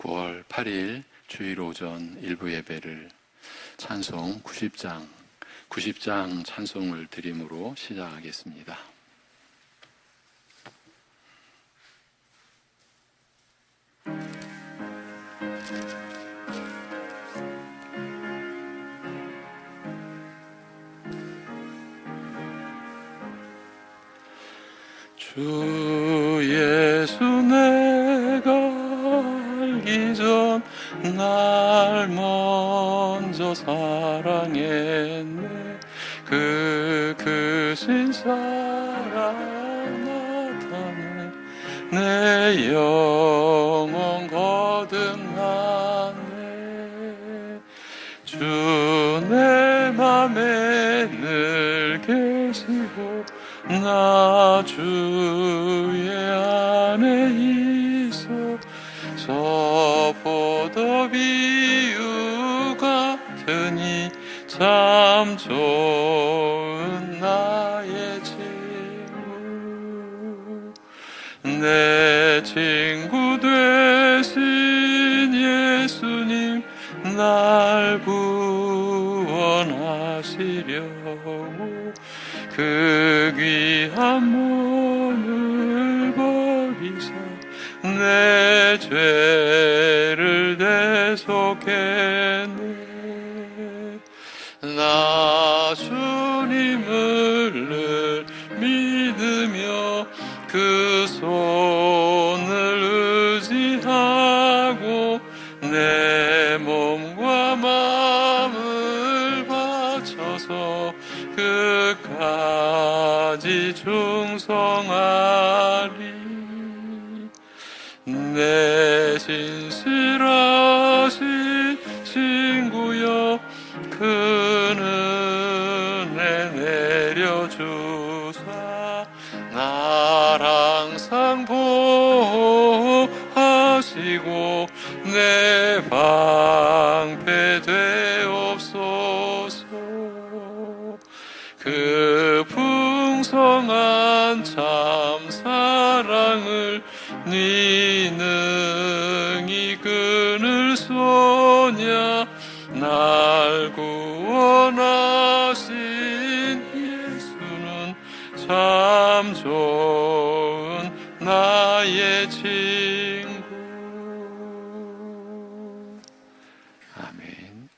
9월 8일 주일 오전 일부 예배를 찬송 90장 찬송을 드림으로 시작하겠습니다. 주 예수 내가 알기 전 날 먼저 사랑했네. 그 크신 사랑 나타내 내 영혼 거듭나네. 주 내 맘에 늘 계시고 나 주의 안에 있어. 저 포도비유 같으니 참 좋은 나의 친구. 내 친구 되신 예수님 날 구원하시려고 그 귀한 몸을 버리사 내 죄를 대속했네. 나 주님을 늘 믿으며 그 손을 의지하고 내 몸과 마음을 바쳐서 끝까지 충성하리. 내 신실하신 친구여 큰 은혜 내려주사 날 항상 보호하시고 내 방패 되옵소서. 그 풍성한 참 사랑을 네 능히 끊을 소냐. 날 구원하신 예수는 참 좋은 나의 친구. 아멘.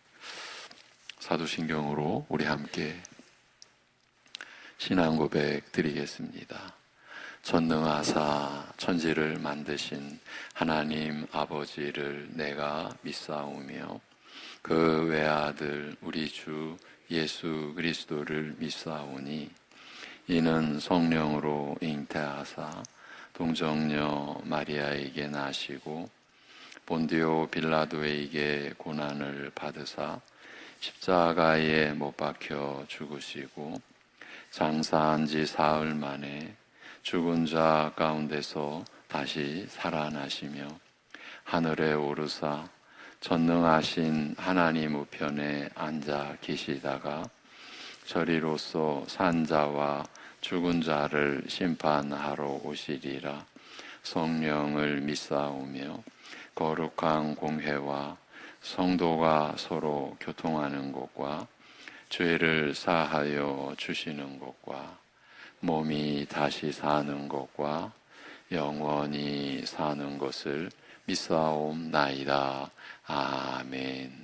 사도신경으로 우리 함께 신앙 고백 드리겠습니다. 전능하사 천지를 만드신 하나님 아버지를 내가 믿사오며 그 외아들 우리 주 예수 그리스도를 믿사오니 이는 성령으로 잉태하사 동정녀 마리아에게 나시고 본디오 빌라도에게 고난을 받으사 십자가에 못 박혀 죽으시고 장사한 지 사흘 만에 죽은 자 가운데서 다시 살아나시며 하늘에 오르사 전능하신 하나님 우편에 앉아 계시다가 저리로서 산 자와 죽은 자를 심판하러 오시리라. 성령을 믿사오며 거룩한 공회와 성도가 서로 교통하는 것과 죄를 사하여 주시는 것과 몸이 다시 사는 것과 영원히 사는 것을 믿사옵나이다. 아멘.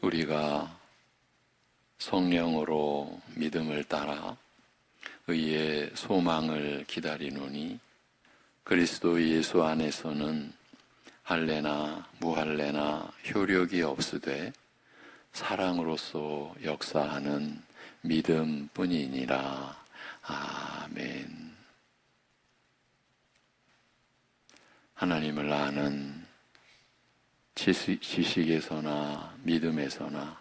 우리가 성령으로 믿음을 따라 의의 소망을 기다리노니 그리스도 예수 안에서는 할례나 무할례나 효력이 없으되 사랑으로서 역사하는 믿음뿐이니라. 아멘. 하나님을 아는 지식에서나 믿음에서나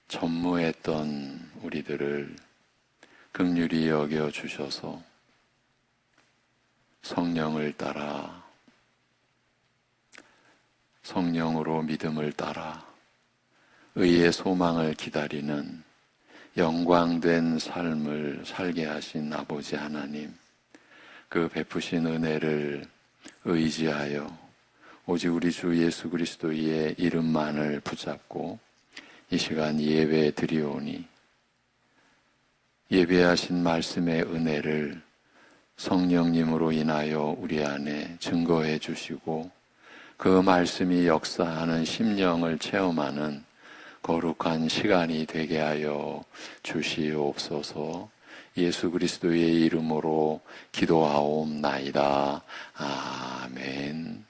전무했던 우리들을 긍휼히 여겨 주셔서 성령을 따라, 성령으로 믿음을 따라 의의 소망을 기다리는 영광된 삶을 살게 하신 아버지 하나님, 그 베푸신 은혜를 의지하여 오직 우리 주 예수 그리스도의 이름만을 붙잡고 이 시간 예배 드리오니, 예배하신 말씀의 은혜를 성령님으로 인하여 우리 안에 증거해 주시고 그 말씀이 역사하는 심령을 체험하는 거룩한 시간이 되게 하여 주시옵소서. 예수 그리스도의 이름으로 기도하옵나이다. 아멘.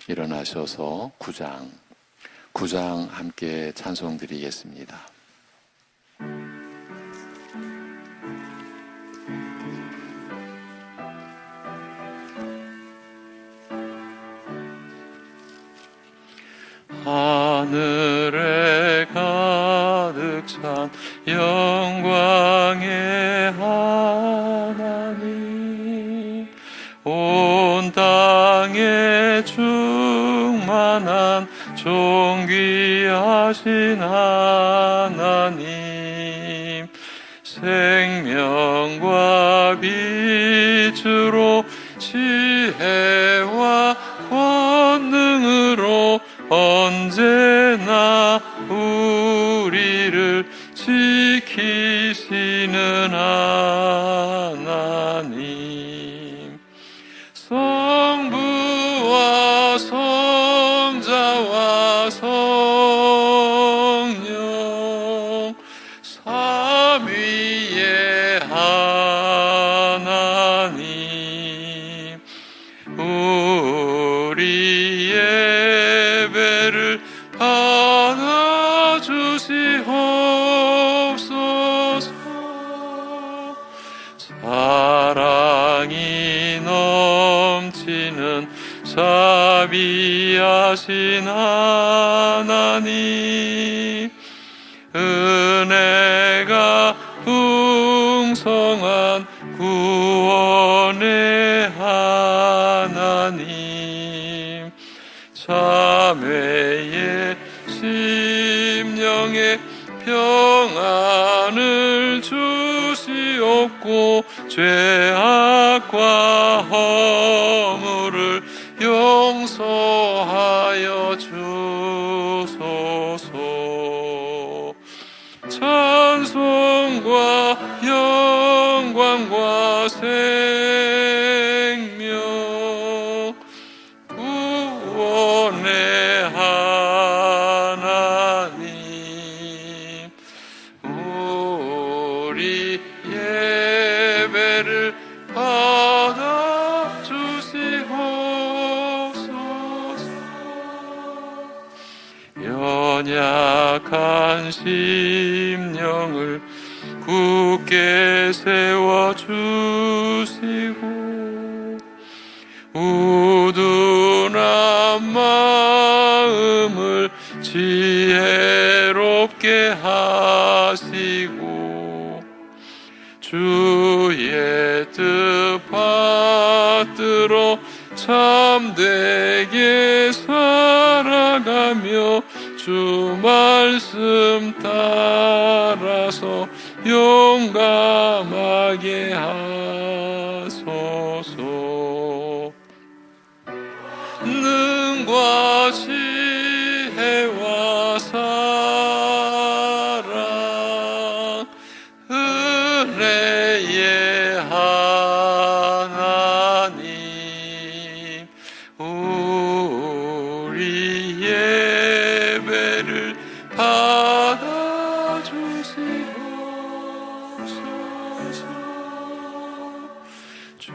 일어나셔서 9장 함께 찬송 드리겠습니다. 하늘에 가득 찬 영광의 하나님, 온 땅에 충만한 존귀하신 하나님, 생명과 빛으로 지혜와 권능으로 언제나 우리를 지키시는 하나님, 성부와 성자와 성령 삼위의 하나님, 우리 예배를 받아주시옵소서. 사랑이 넘치는 자비하신 하나님, 은혜가 풍성한 구원의 하나님, 자매의 심령에 평안을 주시옵고 죄악과 허물을 용서하여 주소서. 찬송과 영광과 생명 구원의 하나님, 우리 예배를 받아주시옵소서. 연약한 심령을 굳게 세워주시고 우둔한 마음을 지혜롭게 하시고 주의 뜻 받들어 참되게 살아가며 주 말씀 따라서 용감하게 하소서. 능과 지혜와 사랑 은혜의 하나님, 우리 예배를 받아주시옵소서. 주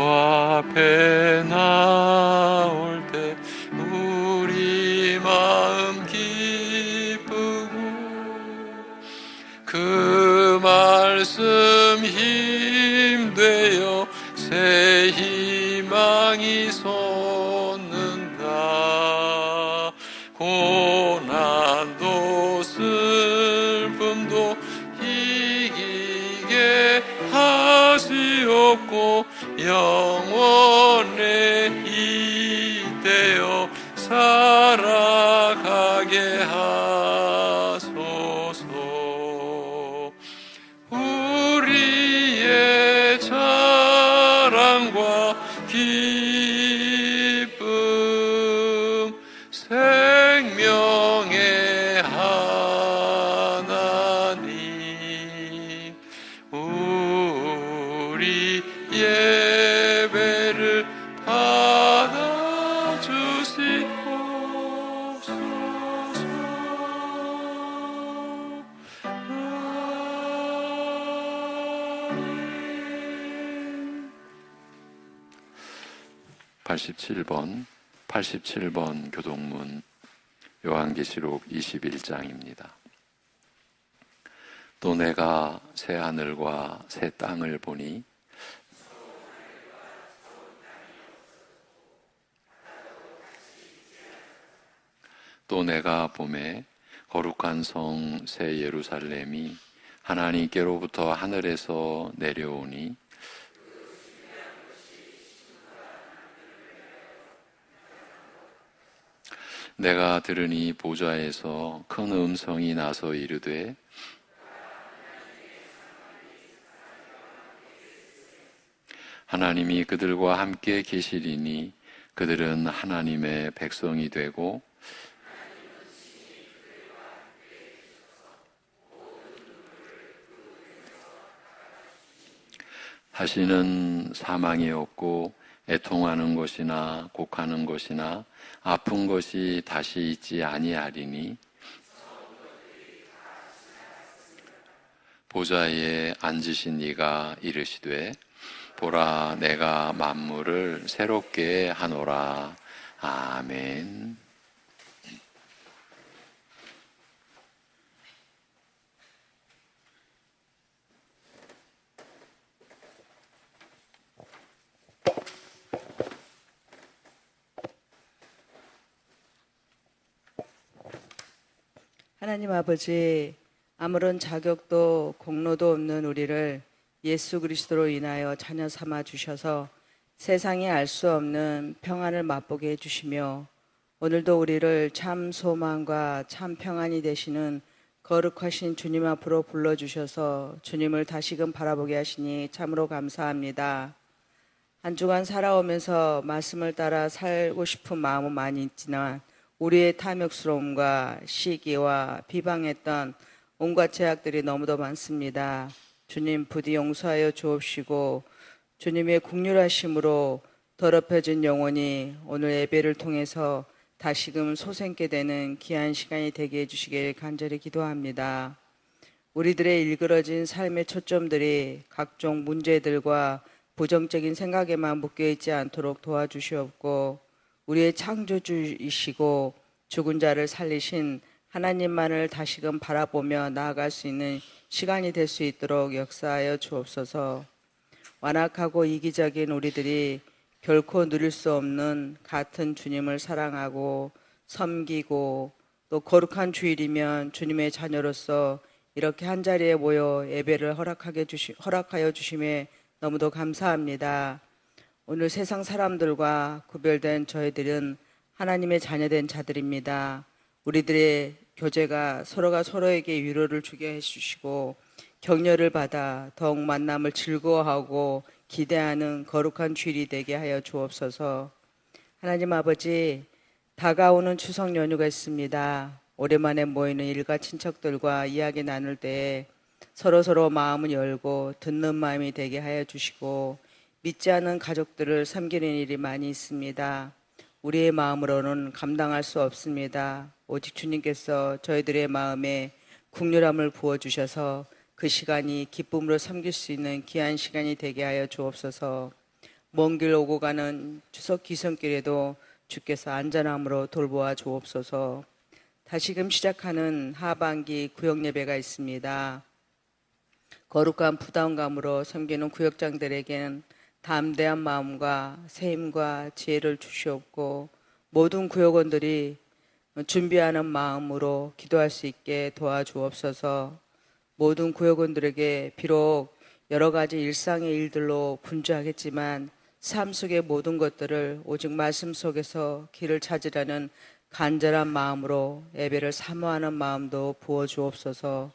앞에 나올 때 우리 마음 기쁘고 그 말씀 힘되어 새 힘 희망이 솟는다. 고난도 슬픔도 이기게 하시옵고 영원에 이대어 살아가게 하소서. 우리의 자랑과 기쁨 생명의 하나님, 우리 예배를 받아주시옵소서. 87번 교동문 요한계시록 21장입니다. 또 내가 새 하늘과 새 땅을 보니 또 내가 보매 거룩한 성 새 예루살렘이 하나님께로부터 하늘에서 내려오니 내가 들으니 보좌에서 큰 음성이 나서 이르되 하나님이 그들과 함께 계시리니 그들은 하나님의 백성이 되고 다시는 사망이 없고 애통하는 것이나 곡하는 것이나 아픈 것이 다시 있지 아니하리니 보좌에 앉으신 이가 이르시되 보라 내가 만물을 새롭게 하노라. 아멘. 하나님 아버지, 아무런 자격도 공로도 없는 우리를 예수 그리스도로 인하여 자녀 삼아 주셔서 세상이 알 수 없는 평안을 맛보게 해주시며 오늘도 우리를 참 소망과 참 평안이 되시는 거룩하신 주님 앞으로 불러주셔서 주님을 다시금 바라보게 하시니 참으로 감사합니다. 한 주간 살아오면서 말씀을 따라 살고 싶은 마음은 많이 있지만 우리의 탐욕스러움과 시기와 비방했던 온갖 죄악들이 너무도 많습니다. 주님 부디 용서하여 주옵시고 주님의 긍휼하심으로 더럽혀진 영혼이 오늘 예배를 통해서 다시금 솟게 되는 귀한 시간이 되게 해주시길 간절히 기도합니다. 우리들의 일그러진 삶의 초점들이 각종 문제들과 부정적인 생각에만 묶여있지 않도록 도와주시옵고 우리의 창조주이시고 죽은 자를 살리신 하나님만을 다시금 바라보며 나아갈 수 있는 시간이 될 수 있도록 역사하여 주옵소서. 완악하고 이기적인 우리들이 결코 누릴 수 없는 같은 주님을 사랑하고 섬기고 또 거룩한 주일이면 주님의 자녀로서 이렇게 한자리에 모여 예배를 허락하여 주심에 너무도 감사합니다. 오늘 세상 사람들과 구별된 저희들은 하나님의 자녀된 자들입니다. 우리들의 교제가 서로가 서로에게 위로를 주게 해주시고 격려를 받아 더욱 만남을 즐거워하고 기대하는 거룩한 주일이 되게 하여 주옵소서. 하나님 아버지, 다가오는 추석 연휴가 있습니다. 오랜만에 모이는 일가 친척들과 이야기 나눌 때 서로 마음을 열고 듣는 마음이 되게 하여 주시고 믿지 않는 가족들을 섬기는 일이 많이 있습니다. 우리의 마음으로는 감당할 수 없습니다. 오직 주님께서 저희들의 마음에 긍휼함을 부어주셔서 그 시간이 기쁨으로 섬길 수 있는 귀한 시간이 되게 하여 주옵소서. 먼 길 오고 가는 추석 기성길에도 주께서 안전함으로 돌보아 주옵소서. 다시금 시작하는 하반기 구역예배가 있습니다. 거룩한 부담감으로 섬기는 구역장들에게는 담대한 마음과 새 힘과 지혜를 주시옵고 모든 구역원들이 준비하는 마음으로 기도할 수 있게 도와주옵소서. 모든 구역원들에게 비록 여러 가지 일상의 일들로 분주하겠지만 삶 속의 모든 것들을 오직 말씀 속에서 길을 찾으라는 간절한 마음으로 예배를 사모하는 마음도 부어주옵소서.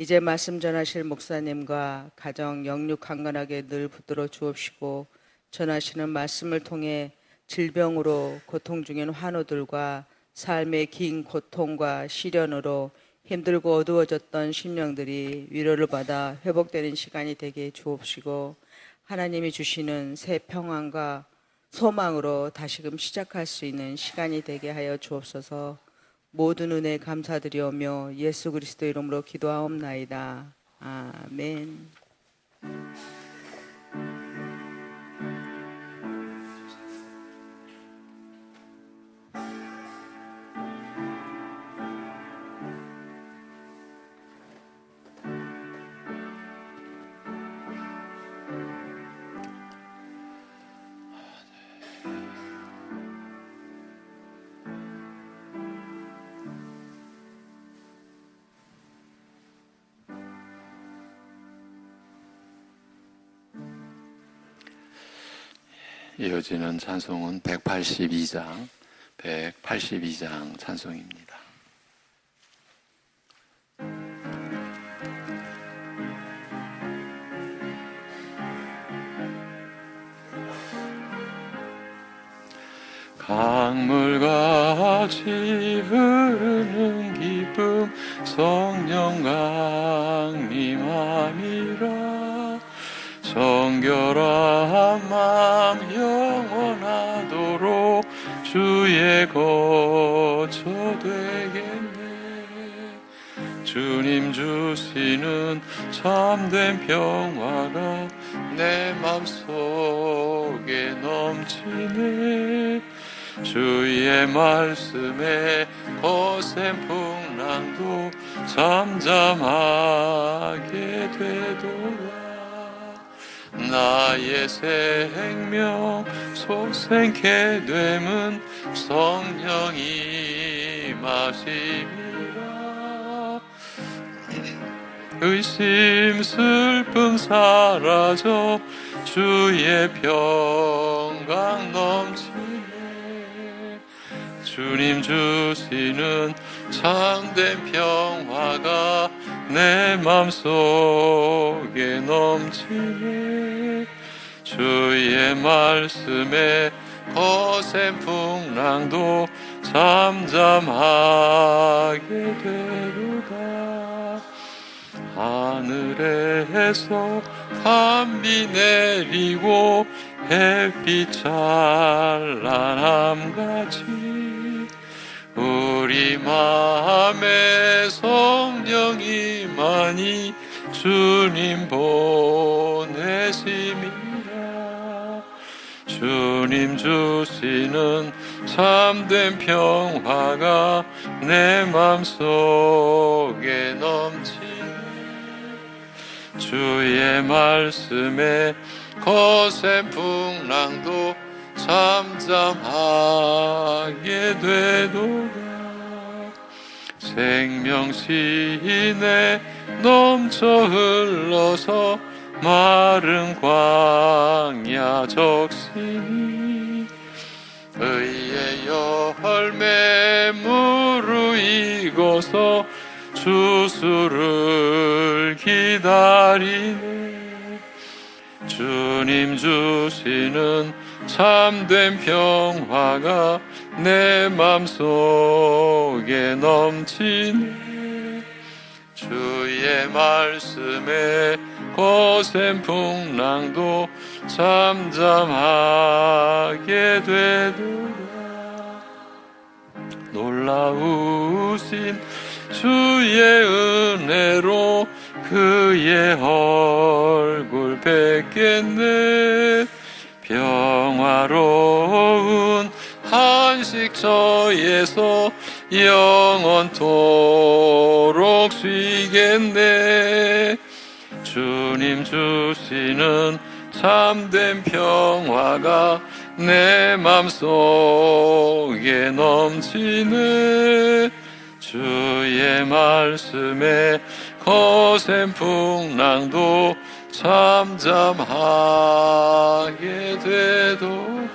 이제 말씀 전하실 목사님과 가정 영육 강건하게 늘 붙들어 주옵시고 전하시는 말씀을 통해 질병으로 고통 중인 환우들과 삶의 긴 고통과 시련으로 힘들고 어두워졌던 심령들이 위로를 받아 회복되는 시간이 되게 주옵시고 하나님이 주시는 새 평안과 소망으로 다시금 시작할 수 있는 시간이 되게 하여 주옵소서. 모든 은혜 감사드리오며 예수 그리스도 이름으로 기도하옵나이다. 아멘. 이어지는 찬송은 182장 찬송입니다. 강물같이 흐르는 기쁨 성령 강림함이라. 정결한 마음 영원하도록 주의 거처 되겠네. 주님 주시는 참된 평화가 내 맘속에 넘치네. 주의 말씀에 거센 풍랑도 잠잠하게 되도록 나의 생명 소생케 됨은 성령이 마심이라. 의심 슬픔 사라져 주의 평강 넘치네. 주님 주시는 참된 평화가 내 맘속에 넘치네. 주의 말씀에 거센 풍랑도 잠잠하게 되도다. 하늘에서 밤비 내리고 햇빛 찬란함같이 우리 마음에 성령이 많이 주님 보내심이라. 주님 주시는 참된 평화가 내 맘속에 넘치네. 주의 말씀에 거센 풍랑도 잠잠하게 되도다. 생명시내 넘쳐 흘러서 마른 광야 적시니 의의 열매 무르익어서 주수를 기다리네. 주님 주시는 참된 평화가 내 맘속에 넘치네. 주의 말씀에 거센 풍랑도 잠잠하게 되도다. 놀라우신 주의 은혜로 그의 얼굴 뵙겠네. 평화로운 한식처에서 영원토록 쉬겠네. 주님 주시는 참된 평화가 내 맘속에 넘치네. 주의 말씀에 거센 풍랑도 잠잠하게 되도다.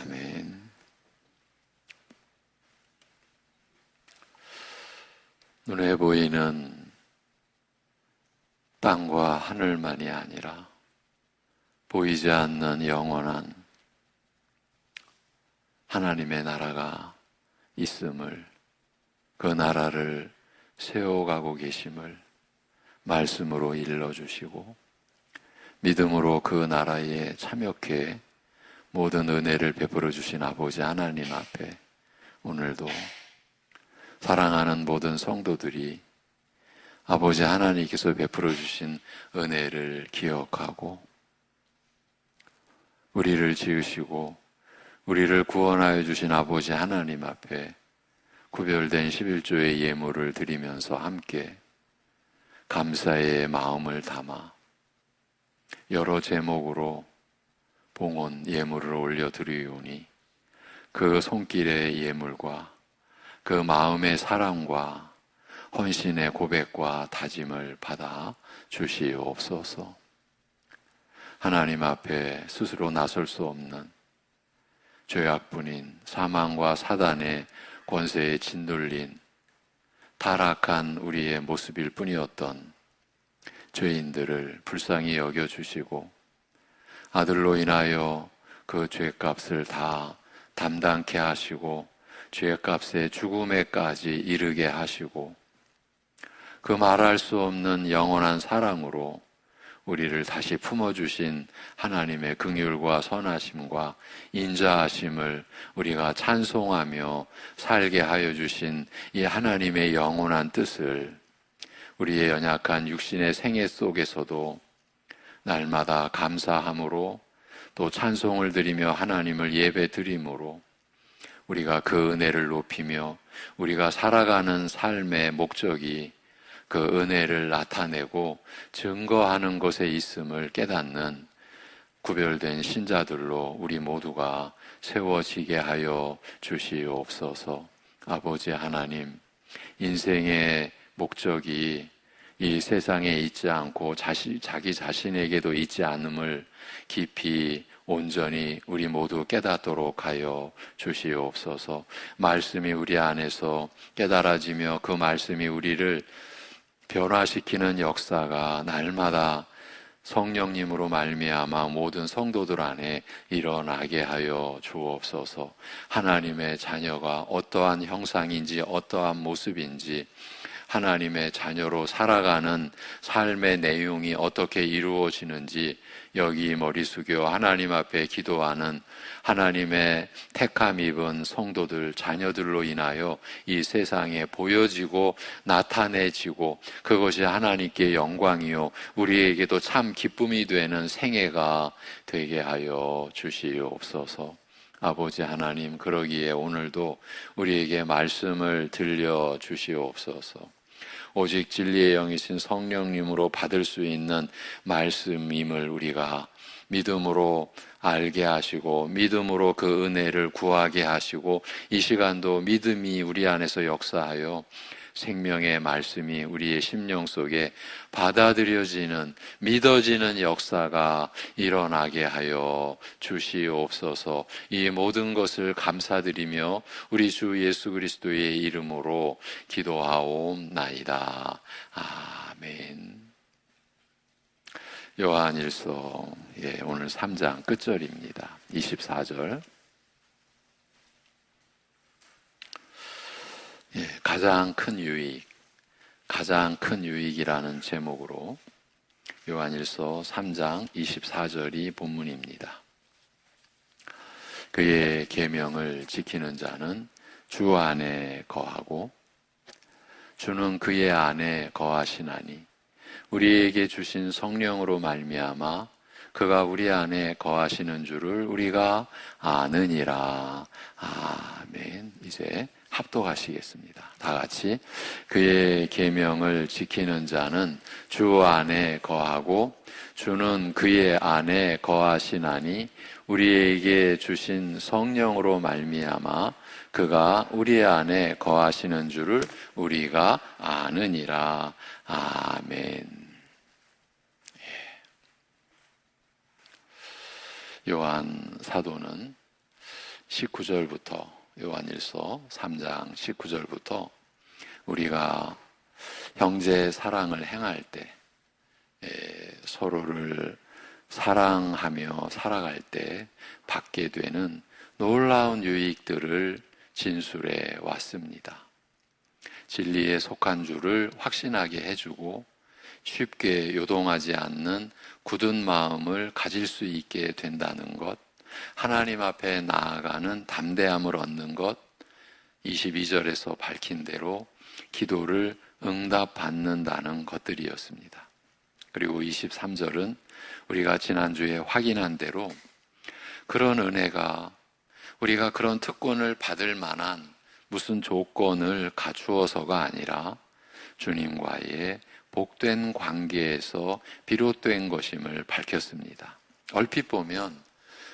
아멘. 눈에 보이는 땅과 하늘만이 아니라 보이지 않는 영원한 하나님의 나라가 있음을, 그 나라를 세워가고 계심을 말씀으로 일러주시고 믿음으로 그 나라에 참여케 모든 은혜를 베풀어 주신 아버지 하나님 앞에 오늘도 사랑하는 모든 성도들이 아버지 하나님께서 베풀어 주신 은혜를 기억하고 우리를 지으시고 우리를 구원하여 주신 아버지 하나님 앞에 구별된 11조의 예물을 드리면서 함께 감사의 마음을 담아 여러 제목으로 봉헌 예물을 올려드리오니 그 손길의 예물과 그 마음의 사랑과 헌신의 고백과 다짐을 받아 주시옵소서. 하나님 앞에 스스로 나설 수 없는 죄악뿐인 사망과 사단의 권세에 짓눌린 타락한 우리의 모습일 뿐이었던 죄인들을 불쌍히 여겨주시고 아들로 인하여 그 죄값을 다 담당케 하시고 죄값의 죽음에까지 이르게 하시고 그 말할 수 없는 영원한 사랑으로 우리를 다시 품어주신 하나님의 긍휼과 선하심과 인자하심을 우리가 찬송하며 살게 하여 주신 이 하나님의 영원한 뜻을 우리의 연약한 육신의 생애 속에서도 날마다 감사함으로 또 찬송을 드리며 하나님을 예배 드림으로 우리가 그 은혜를 높이며 우리가 살아가는 삶의 목적이 그 은혜를 나타내고 증거하는 것에 있음을 깨닫는 구별된 신자들로 우리 모두가 세워지게 하여 주시옵소서. 아버지 하나님, 인생의 목적이 이 세상에 있지 않고 자기 자신에게도 있지 않음을 깊이 온전히 우리 모두 깨닫도록 하여 주시옵소서. 말씀이 우리 안에서 깨달아지며 그 말씀이 우리를 변화시키는 역사가 날마다 성령님으로 말미암아 모든 성도들 안에 일어나게 하여 주옵소서. 하나님의 자녀가 어떠한 형상인지 어떠한 모습인지 하나님의 자녀로 살아가는 삶의 내용이 어떻게 이루어지는지 여기 머리 숙여 하나님 앞에 기도하는 하나님의 택함 입은 성도들, 자녀들로 인하여 이 세상에 보여지고 나타내지고 그것이 하나님께 영광이요 우리에게도 참 기쁨이 되는 생애가 되게 하여 주시옵소서. 아버지 하나님, 그러기에 오늘도 우리에게 말씀을 들려 주시옵소서. 오직 진리의 영이신 성령님으로 받을 수 있는 말씀임을 우리가 믿음으로 알게 하시고 믿음으로 그 은혜를 구하게 하시고 이 시간도 믿음이 우리 안에서 역사하여 생명의 말씀이 우리의 심령 속에 받아들여지는, 믿어지는 역사가 일어나게 하여 주시옵소서. 이 모든 것을 감사드리며 우리 주 예수 그리스도의 이름으로 기도하옵나이다. 아멘. 요한일서 오늘 3장 끝절입니다. 24절. 가장 큰 유익, 가장 큰 유익이라는 제목으로 요한일서 3장 24절이 본문입니다. 그의 계명을 지키는 자는 주 안에 거하고 주는 그의 안에 거하시나니 우리에게 주신 성령으로 말미암아 그가 우리 안에 거하시는 줄을 우리가 아느니라. 아멘. 이제 합독하시겠습니다. 다 같이. 그의 계명을 지키는 자는 주 안에 거하고 주는 그의 안에 거하시나니 우리에게 주신 성령으로 말미암아 그가 우리 안에 거하시는 줄을 우리가 아느니라. 아멘. 요한 사도는 19절부터 요한일서 3장 19절부터 우리가 형제 사랑을 행할 때 서로를 사랑하며 살아갈 때 받게 되는 놀라운 유익들을 진술해 왔습니다. 진리에 속한 줄을 확신하게 해주고 쉽게 요동하지 않는 굳은 마음을 가질 수 있게 된다는 것, 하나님 앞에 나아가는 담대함을 얻는 것, 22절에서 밝힌 대로 기도를 응답받는다는 것들이었습니다. 그리고 23절은 우리가 지난주에 확인한 대로 그런 은혜가 우리가 그런 특권을 받을 만한 무슨 조건을 갖추어서가 아니라 주님과의 복된 관계에서 비롯된 것임을 밝혔습니다. 얼핏 보면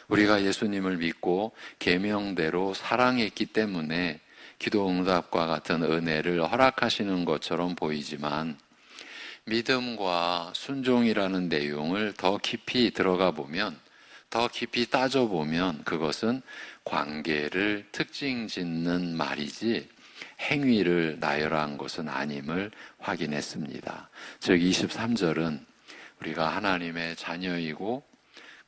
우리가 예수님을 믿고 계명대로 사랑했기 때문에 기도 응답과 같은 은혜를 허락하시는 것처럼 보이지만 믿음과 순종이라는 내용을 더 깊이 들어가 보면, 더 깊이 따져보면 그것은 관계를 특징 짓는 말이지 행위를 나열한 것은 아님을 확인했습니다. 즉 23절은 우리가 하나님의 자녀이고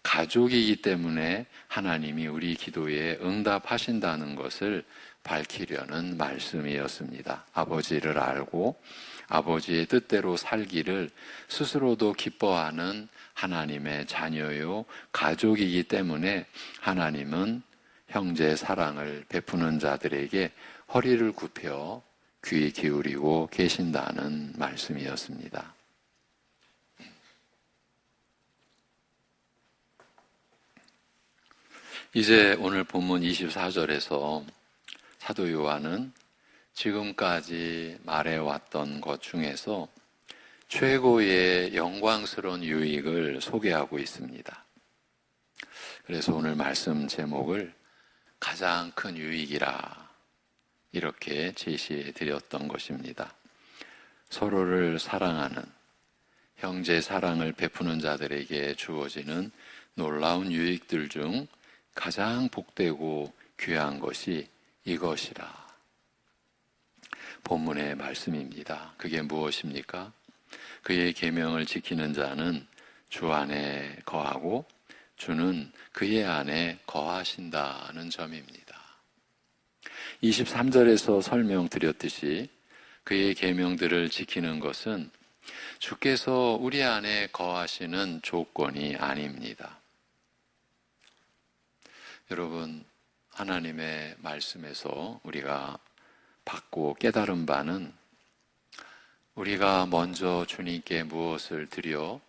가족이기 때문에 하나님이 우리 기도에 응답하신다는 것을 밝히려는 말씀이었습니다. 아버지를 알고 아버지의 뜻대로 살기를 스스로도 기뻐하는 하나님의 자녀요 가족이기 때문에 하나님은 형제 사랑을 베푸는 자들에게 허리를 굽혀 귀 기울이고 계신다는 말씀이었습니다. 이제 오늘 본문 24절에서 사도 요한은 지금까지 말해왔던 것 중에서 최고의 영광스러운 유익을 소개하고 있습니다. 그래서 오늘 말씀 제목을 가장 큰 유익이라 이렇게 제시해 드렸던 것입니다. 서로를 사랑하는 형제 사랑을 베푸는 자들에게 주어지는 놀라운 유익들 중 가장 복되고 귀한 것이 이것이라. 본문의 말씀입니다. 그게 무엇입니까? 그의 계명을 지키는 자는 주 안에 거하고 주는 그의 안에 거하신다는 점입니다. 23절에서 설명드렸듯이 그의 계명들을 지키는 것은 주께서 우리 안에 거하시는 조건이 아닙니다. 여러분, 하나님의 말씀에서 우리가 받고 깨달은 바는 우리가 먼저 주님께 무엇을 드려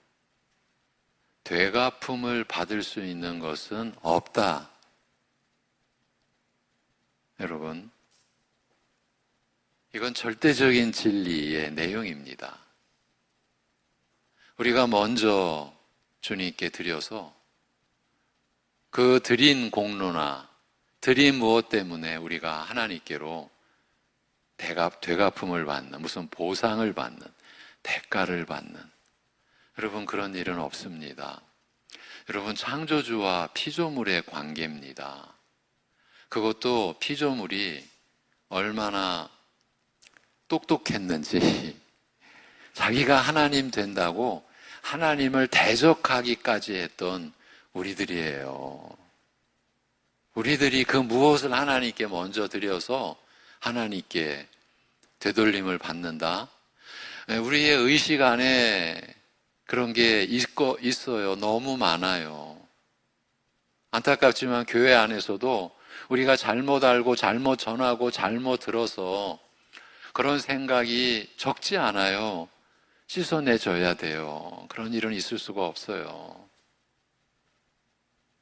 되갚음을 받을 수 있는 것은 없다. 여러분, 이건 절대적인 진리의 내용입니다. 우리가 먼저 주님께 드려서 그 드린 공로나 드린 무엇 때문에 우리가 하나님께로 되갚음을 받는, 무슨 보상을 받는, 대가를 받는, 여러분 그런 일은 없습니다. 여러분 창조주와 피조물의 관계입니다. 그것도 피조물이 얼마나 똑똑했는지 자기가 하나님 된다고 하나님을 대적하기까지 했던 우리들이에요. 우리들이 그 무엇을 하나님께 먼저 드려서 하나님께 되돌림을 받는다? 우리의 의식 안에 그런 게 있어요. 너무 많아요. 안타깝지만 교회 안에서도 우리가 잘못 알고 잘못 전하고 잘못 들어서 그런 생각이 적지 않아요. 씻어내줘야 돼요. 그런 일은 있을 수가 없어요.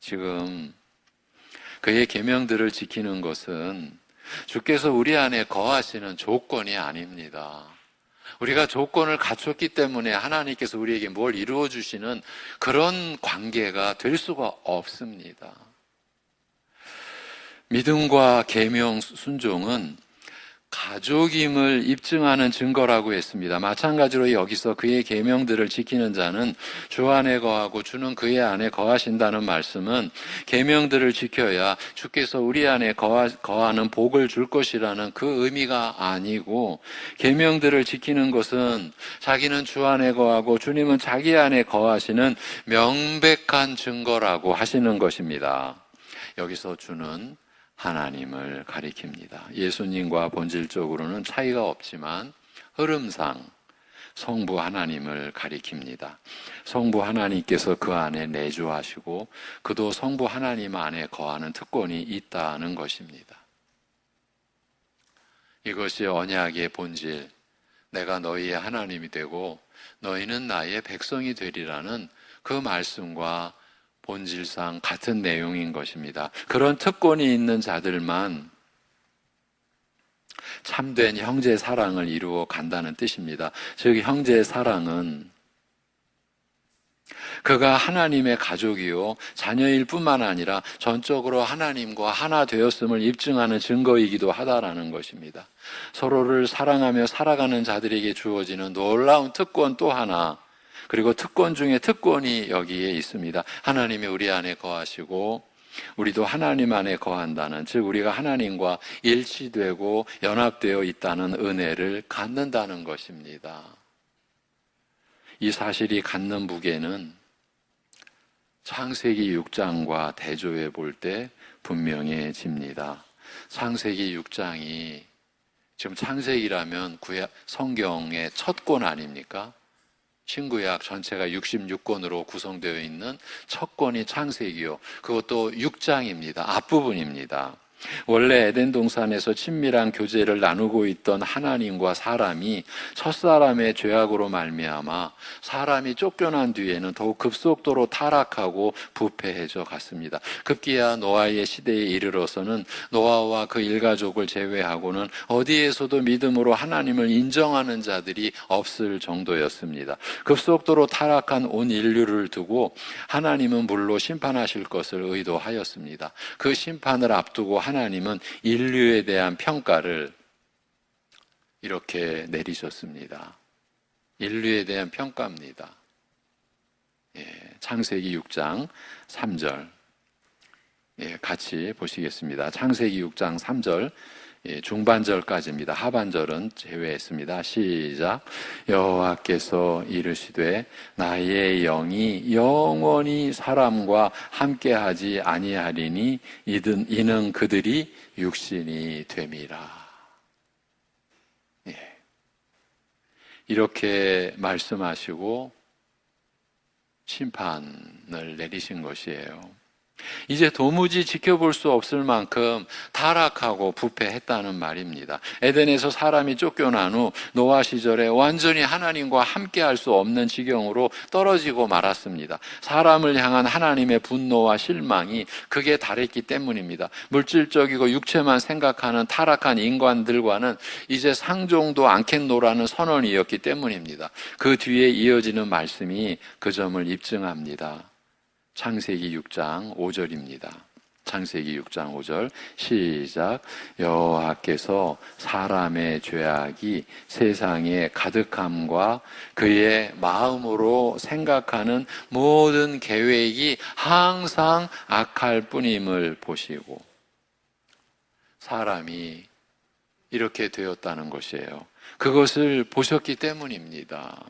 지금 그의 계명들을 지키는 것은 주께서 우리 안에 거하시는 조건이 아닙니다. 우리가 조건을 갖췄기 때문에 하나님께서 우리에게 뭘 이루어 주시는 그런 관계가 될 수가 없습니다. 믿음과 계명 순종은 가족임을 입증하는 증거라고 했습니다. 마찬가지로 여기서 그의 계명들을 지키는 자는 주 안에 거하고 주는 그의 안에 거하신다는 말씀은 계명들을 지켜야 주께서 우리 안에 거하는 복을 줄 것이라는 그 의미가 아니고, 계명들을 지키는 것은 자기는 주 안에 거하고 주님은 자기 안에 거하시는 명백한 증거라고 하시는 것입니다. 여기서 주는 하나님을 가리킵니다. 예수님과 본질적으로는 차이가 없지만 흐름상 성부 하나님을 가리킵니다. 성부 하나님께서 그 안에 내주하시고 그도 성부 하나님 안에 거하는 특권이 있다는 것입니다. 이것이 언약의 본질, 내가 너희의 하나님이 되고 너희는 나의 백성이 되리라는 그 말씀과 본질상 같은 내용인 것입니다. 그런 특권이 있는 자들만 참된 형제 사랑을 이루어 간다는 뜻입니다. 즉 형제 사랑은 그가 하나님의 가족이요 자녀일 뿐만 아니라 전적으로 하나님과 하나 되었음을 입증하는 증거이기도 하다라는 것입니다. 서로를 사랑하며 살아가는 자들에게 주어지는 놀라운 특권 또 하나, 그리고 특권 중에 특권이 여기에 있습니다. 하나님이 우리 안에 거하시고 우리도 하나님 안에 거한다는, 즉 우리가 하나님과 일치되고 연합되어 있다는 은혜를 갖는다는 것입니다. 이 사실이 갖는 무게는 창세기 6장과 대조해 볼 때 분명해집니다. 창세기 6장이 지금 창세기라면 성경의 첫 권 아닙니까? 신구약 전체가 66권으로 구성되어 있는 첫 권이 창세기요. 그것도 6장입니다. 앞부분입니다. 원래 에덴 동산에서 친밀한 교제를 나누고 있던 하나님과 사람이 첫사람의 죄악으로 말미암아 사람이 쫓겨난 뒤에는 더욱 급속도로 타락하고 부패해져 갔습니다. 급기야 노아의 시대에 이르러서는 노아와 그 일가족을 제외하고는 어디에서도 믿음으로 하나님을 인정하는 자들이 없을 정도였습니다. 급속도로 타락한 온 인류를 두고 하나님은 물로 심판하실 것을 의도하였습니다. 그 심판을 앞두고 하나님은 인류에 대한 평가를 이렇게 내리셨습니다. 인류에 대한 평가입니다. 창세기 6장 3절 같이 보시겠습니다. 창세기 6장 3절 중반절까지입니다. 하반절은 제외했습니다. 시작. 여호와께서 이르시되 나의 영이 영원히 사람과 함께하지 아니하리니 이는 그들이 육신이 됨이라. 이렇게 말씀하시고 심판을 내리신 것이에요. 이제 도무지 지켜볼 수 없을 만큼 타락하고 부패했다는 말입니다. 에덴에서 사람이 쫓겨난 후 노아 시절에 완전히 하나님과 함께할 수 없는 지경으로 떨어지고 말았습니다. 사람을 향한 하나님의 분노와 실망이 극에 달했기 때문입니다. 물질적이고 육체만 생각하는 타락한 인간들과는 이제 상종도 않겠노라는 선언이었기 때문입니다. 그 뒤에 이어지는 말씀이 그 점을 입증합니다. 창세기 6장 5절입니다. 창세기 6장 5절 시작. 여호와께서 사람의 죄악이 세상에 가득함과 그의 마음으로 생각하는 모든 계획이 항상 악할 뿐임을 보시고, 사람이 이렇게 되었다는 것이에요. 그것을 보셨기 때문입니다.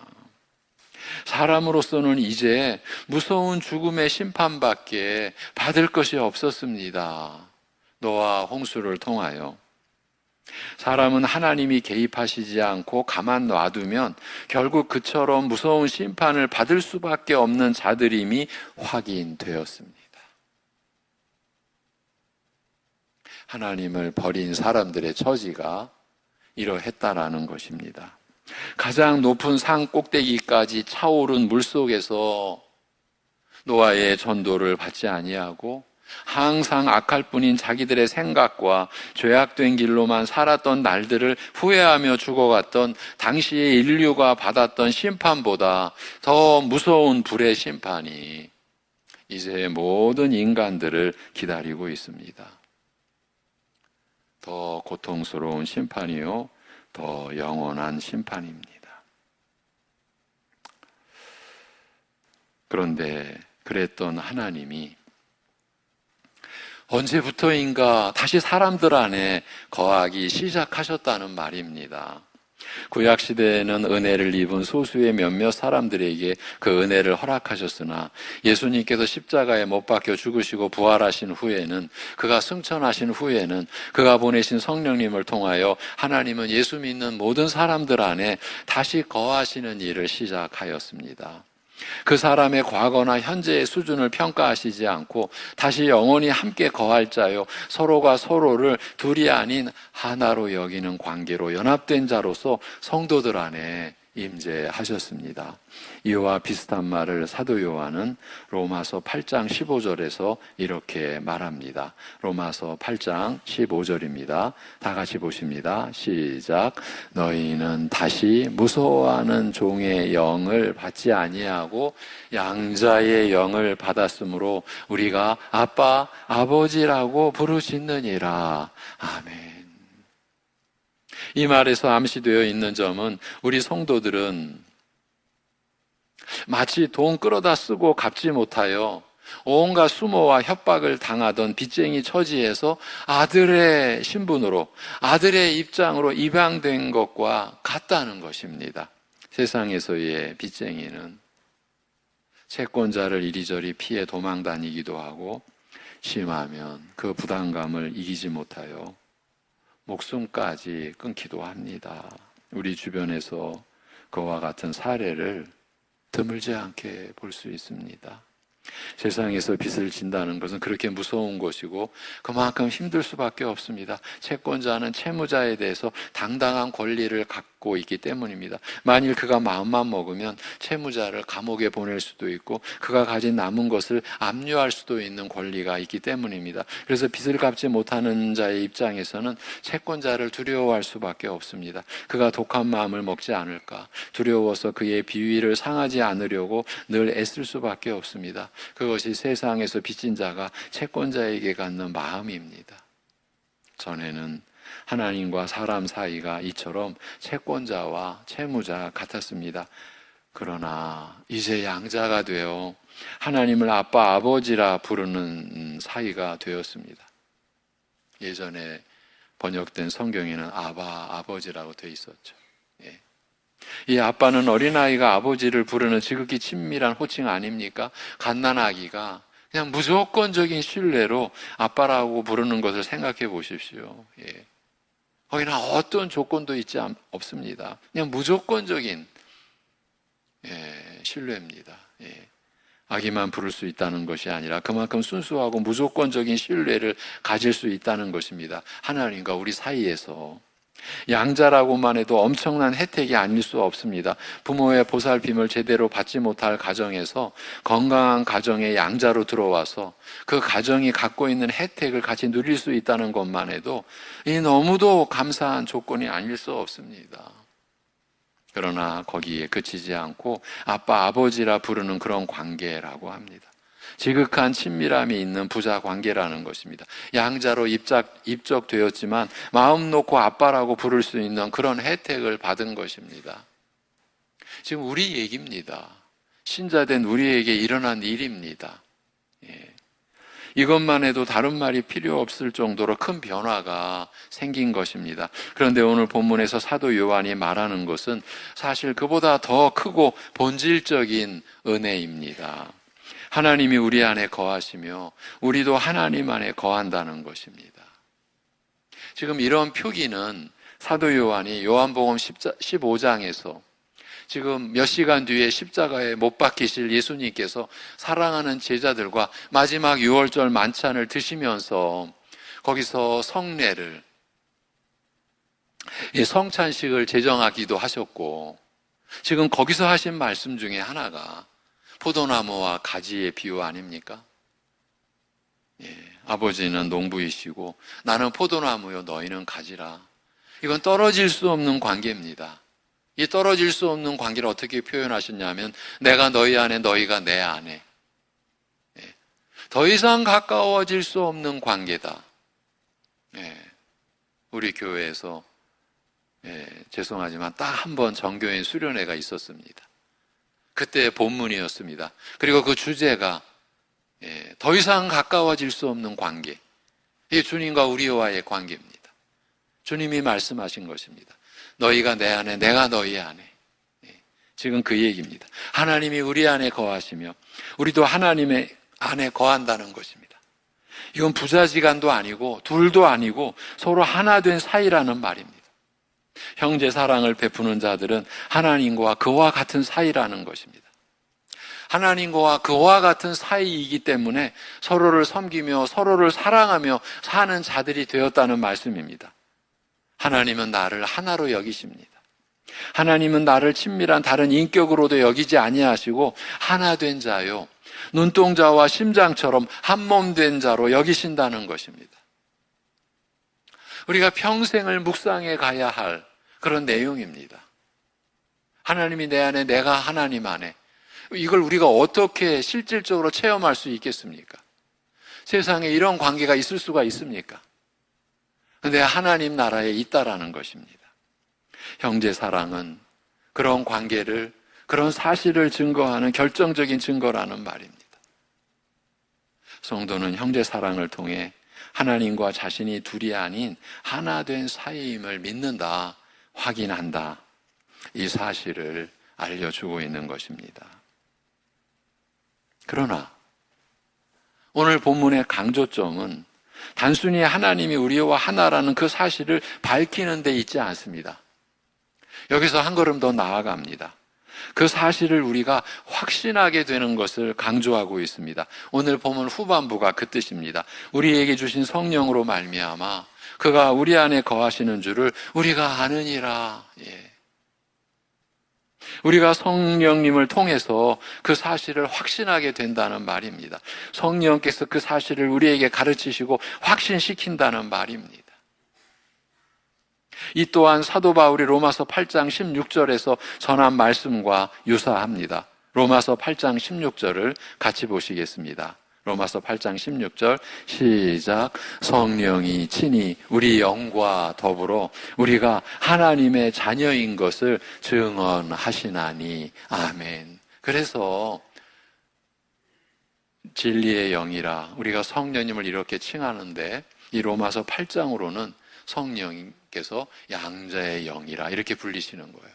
사람으로서는 이제 무서운 죽음의 심판밖에 받을 것이 없었습니다. 노아 홍수를 통하여 사람은 하나님이 개입하시지 않고 가만 놔두면 결국 그처럼 무서운 심판을 받을 수밖에 없는 자들임이 확인되었습니다. 하나님을 버린 사람들의 처지가 이러했다라는 것입니다. 가장 높은 산 꼭대기까지 차오른 물속에서 노아의 전도를 받지 아니하고 항상 악할 뿐인 자기들의 생각과 죄악된 길로만 살았던 날들을 후회하며 죽어갔던 당시의 인류가 받았던 심판보다 더 무서운 불의 심판이 이제 모든 인간들을 기다리고 있습니다. 더 고통스러운 심판이요, 더 영원한 심판입니다. 그런데 그랬던 하나님이 언제부터인가 다시 사람들 안에 거하기 시작하셨다는 말입니다. 구약시대에는 은혜를 입은 소수의 몇몇 사람들에게 그 은혜를 허락하셨으나 예수님께서 십자가에 못 박혀 죽으시고 부활하신 후에는, 그가 승천하신 후에는 그가 보내신 성령님을 통하여 하나님은 예수 믿는 모든 사람들 안에 다시 거하시는 일을 시작하였습니다. 그 사람의 과거나 현재의 수준을 평가하시지 않고 다시 영원히 함께 거할 자요, 서로가 서로를 둘이 아닌 하나로 여기는 관계로 연합된 자로서 성도들 안에 임재하셨습니다. 이와 비슷한 말을 사도 요한은 로마서 8장 15절에서 이렇게 말합니다. 로마서 8장 15절입니다. 다 같이 보십니다. 시작. 너희는 다시 무서워하는 종의 영을 받지 아니하고 양자의 영을 받았으므로 우리가 아빠, 아버지라고 부르짖느니라. 아멘. 이 말에서 암시되어 있는 점은 우리 성도들은 마치 돈 끌어다 쓰고 갚지 못하여 온갖 수모와 협박을 당하던 빚쟁이 처지에서 아들의 신분으로, 아들의 입장으로 입양된 것과 같다는 것입니다. 세상에서의 빚쟁이는 채권자를 이리저리 피해 도망 다니기도 하고, 심하면 그 부담감을 이기지 못하여 목숨까지 끊기도 합니다. 우리 주변에서 그와 같은 사례를 드물지 않게 볼 수 있습니다. 세상에서 빚을 진다는 것은 그렇게 무서운 것이고 그만큼 힘들 수밖에 없습니다. 채권자는 채무자에 대해서 당당한 권리를 갖고 있기 때문입니다. 만일 그가 마음만 먹으면 채무자를 감옥에 보낼 수도 있고 그가 가진 남은 것을 압류할 수도 있는 권리가 있기 때문입니다. 그래서 빚을 갚지 못하는 자의 입장에서는 채권자를 두려워할 수밖에 없습니다. 그가 독한 마음을 먹지 않을까 두려워서 그의 비위를 상하지 않으려고 늘 애쓸 수밖에 없습니다. 그것이 세상에서 빚진 자가 채권자에게 갖는 마음입니다. 전에는 하나님과 사람 사이가 이처럼 채권자와 채무자 같았습니다. 그러나 이제 양자가 되어 하나님을 아빠, 아버지라 부르는 사이가 되었습니다. 예전에 번역된 성경에는 아바, 아버지라고 되어 있었죠. 예. 이 아빠는 어린아이가 아버지를 부르는 지극히 친밀한 호칭 아닙니까? 갓난아기가 그냥 무조건적인 신뢰로 아빠라고 부르는 것을 생각해 보십시오. 예. 거기는 어떤 조건도 없습니다. 그냥 무조건적인 신뢰입니다. 예. 아기만 부를 수 있다는 것이 아니라 그만큼 순수하고 무조건적인 신뢰를 가질 수 있다는 것입니다. 하나님과 우리 사이에서. 양자라고만 해도 엄청난 혜택이 아닐 수 없습니다. 부모의 보살핌을 제대로 받지 못할 가정에서 건강한 가정의 양자로 들어와서 그 가정이 갖고 있는 혜택을 같이 누릴 수 있다는 것만 해도 이 너무도 감사한 조건이 아닐 수 없습니다. 그러나 거기에 그치지 않고 아빠, 아버지라 부르는 그런 관계라고 합니다. 지극한 친밀함이 있는 부자 관계라는 것입니다. 양자로 입적되었지만 마음 놓고 아빠라고 부를 수 있는 그런 혜택을 받은 것입니다. 지금 우리 얘기입니다. 신자된 우리에게 일어난 일입니다. 예. 이것만 해도 다른 말이 필요 없을 정도로 큰 변화가 생긴 것입니다. 그런데 오늘 본문에서 사도 요한이 말하는 것은 사실 그보다 더 크고 본질적인 은혜입니다. 하나님이 우리 안에 거하시며 우리도 하나님 안에 거한다는 것입니다. 지금 이런 표기는 사도 요한이 요한복음 15장에서 지금 몇 시간 뒤에 십자가에 못 박히실 예수님께서 사랑하는 제자들과 마지막 6월절 만찬을 드시면서 거기서 성례를, 성찬식을 제정하기도 하셨고, 지금 거기서 하신 말씀 중에 하나가 포도나무와 가지의 비유 아닙니까? 아버지는 농부이시고 나는 포도나무요 너희는 가지라. 이건 떨어질 수 없는 관계입니다. 이 떨어질 수 없는 관계를 어떻게 표현하셨냐면 내가 너희 안에 너희가 내 안에. 더 이상 가까워질 수 없는 관계다. 우리 교회에서 죄송하지만 딱 한 번 정교인 수련회가 있었습니다. 그때 본문이었습니다. 그리고 그 주제가 더 이상 가까워질 수 없는 관계. 이게 주님과 우리와의 관계입니다. 주님이 말씀하신 것입니다. 너희가 내 안에, 내가 너희 안에. 지금 그 얘기입니다. 하나님이 우리 안에 거하시며 우리도 하나님의 안에 거한다는 것입니다. 이건 부자지간도 아니고 둘도 아니고 서로 하나 된 사이라는 말입니다. 형제 사랑을 베푸는 자들은 하나님과 그와 같은 사이라는 것입니다. 하나님과 그와 같은 사이이기 때문에 서로를 섬기며 서로를 사랑하며 사는 자들이 되었다는 말씀입니다. 하나님은 나를 하나로 여기십니다. 하나님은 나를 친밀한 다른 인격으로도 여기지 아니하시고 하나 된 자요 눈동자와 심장처럼 한 몸 된 자로 여기신다는 것입니다. 우리가 평생을 묵상해 가야 할 그런 내용입니다. 하나님이 내 안에, 내가 하나님 안에. 이걸 우리가 어떻게 실질적으로 체험할 수 있겠습니까? 세상에 이런 관계가 있을 수가 있습니까? 근데 하나님 나라에 있다라는 것입니다. 형제 사랑은 그런 관계를, 그런 사실을 증거하는 결정적인 증거라는 말입니다. 성도는 형제 사랑을 통해 하나님과 자신이 둘이 아닌 하나 된 사이임을 믿는다, 확인한다. 이 사실을 알려주고 있는 것입니다. 그러나 오늘 본문의 강조점은 단순히 하나님이 우리와 하나라는 그 사실을 밝히는 데 있지 않습니다. 여기서 한 걸음 더 나아갑니다. 그 사실을 우리가 확신하게 되는 것을 강조하고 있습니다. 오늘 본문 후반부가 그 뜻입니다. 우리에게 주신 성령으로 말미암아 그가 우리 안에 거하시는 줄을 우리가 아느니라. 우리가 성령님을 통해서 그 사실을 확신하게 된다는 말입니다. 성령께서 그 사실을 우리에게 가르치시고 확신시킨다는 말입니다. 이 또한 사도 바울이 로마서 8장 16절에서 전한 말씀과 유사합니다. 로마서 8장 16절을 같이 보시겠습니다. 로마서 8장 16절 시작. 성령이 친히 우리 영과 더불어 우리가 하나님의 자녀인 것을 증언하시나니. 아멘. 그래서 진리의 영이라 우리가 성령님을 이렇게 칭하는데 이 로마서 8장으로는 성령께서 양자의 영이라 이렇게 불리시는 거예요.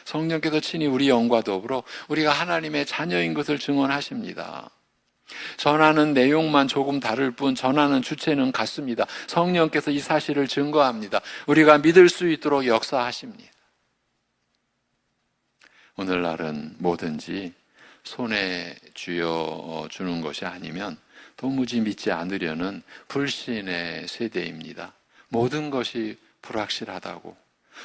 성령께서 친히 우리 영과 더불어 우리가 하나님의 자녀인 것을 증언하십니다. 전하는 내용만 조금 다를 뿐 전하는 주체는 같습니다. 성령께서 이 사실을 증거합니다. 우리가 믿을 수 있도록 역사하십니다. 오늘날은 뭐든지 손에 쥐어주는 것이 아니면 도무지 믿지 않으려는 불신의 세대입니다. 모든 것이 불확실하다고,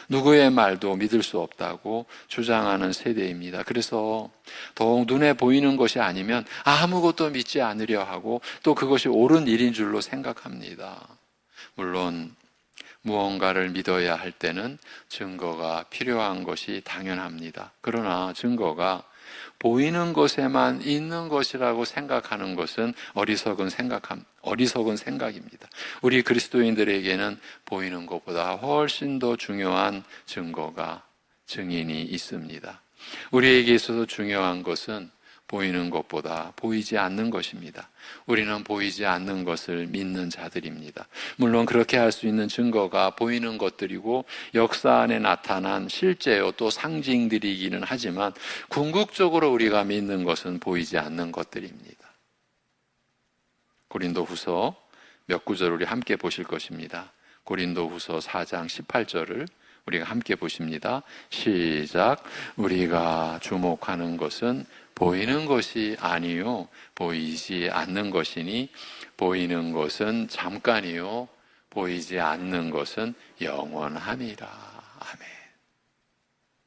누구의 말도 믿을 수 없다고 주장하는 세대입니다. 그래서 더욱 눈에 보이는 것이 아니면 아무것도 믿지 않으려 하고 또 그것이 옳은 일인 줄로 생각합니다. 물론 무언가를 믿어야 할 때는 증거가 필요한 것이 당연합니다. 그러나 증거가 보이는 것에만 있는 것이라고 생각하는 것은 어리석은 생각입니다. 우리 그리스도인들에게는 보이는 것보다 훨씬 더 중요한 증거가, 증인이 있습니다. 우리에게 있어서 중요한 것은 보이는 것보다 보이지 않는 것입니다. 우리는 보이지 않는 것을 믿는 자들입니다. 물론 그렇게 할 수 있는 증거가 보이는 것들이고 역사 안에 나타난 실제요 또 상징들이기는 하지만 궁극적으로 우리가 믿는 것은 보이지 않는 것들입니다. 고린도후서 몇 구절 우리 함께 보실 것입니다. 고린도후서 4장 18절을 우리가 함께 보십니다. 시작. 우리가 주목하는 것은 보이는 것이 아니요 보이지 않는 것이니 보이는 것은 잠깐이요 보이지 않는 것은 영원함이라. 아멘.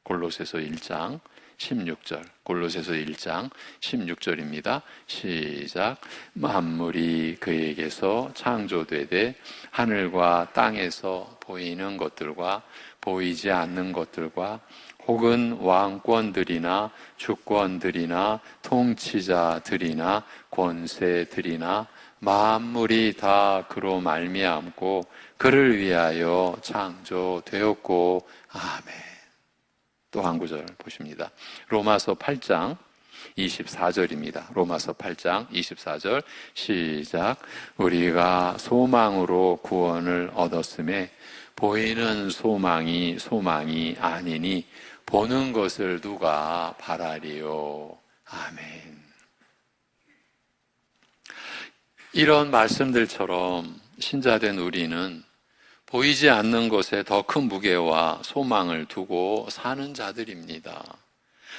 골로새서 1장 16절. 골로새서 1장 16절입니다. 시작. 만물이 그에게서 창조되되 하늘과 땅에서 보이는 것들과 보이지 않는 것들과 혹은 왕권들이나 주권들이나 통치자들이나 권세들이나 만물이 다 그로 말미암고 그를 위하여 창조되었고 아멘. 또 한 구절 보십니다. 로마서 8장 24절입니다. 로마서 8장 24절 시작. 우리가 소망으로 구원을 얻었음에 보이는 소망이 아니니 보는 것을 누가 바라리요. 아멘. 이런 말씀들처럼 신자된 우리는 보이지 않는 것에 더 큰 무게와 소망을 두고 사는 자들입니다.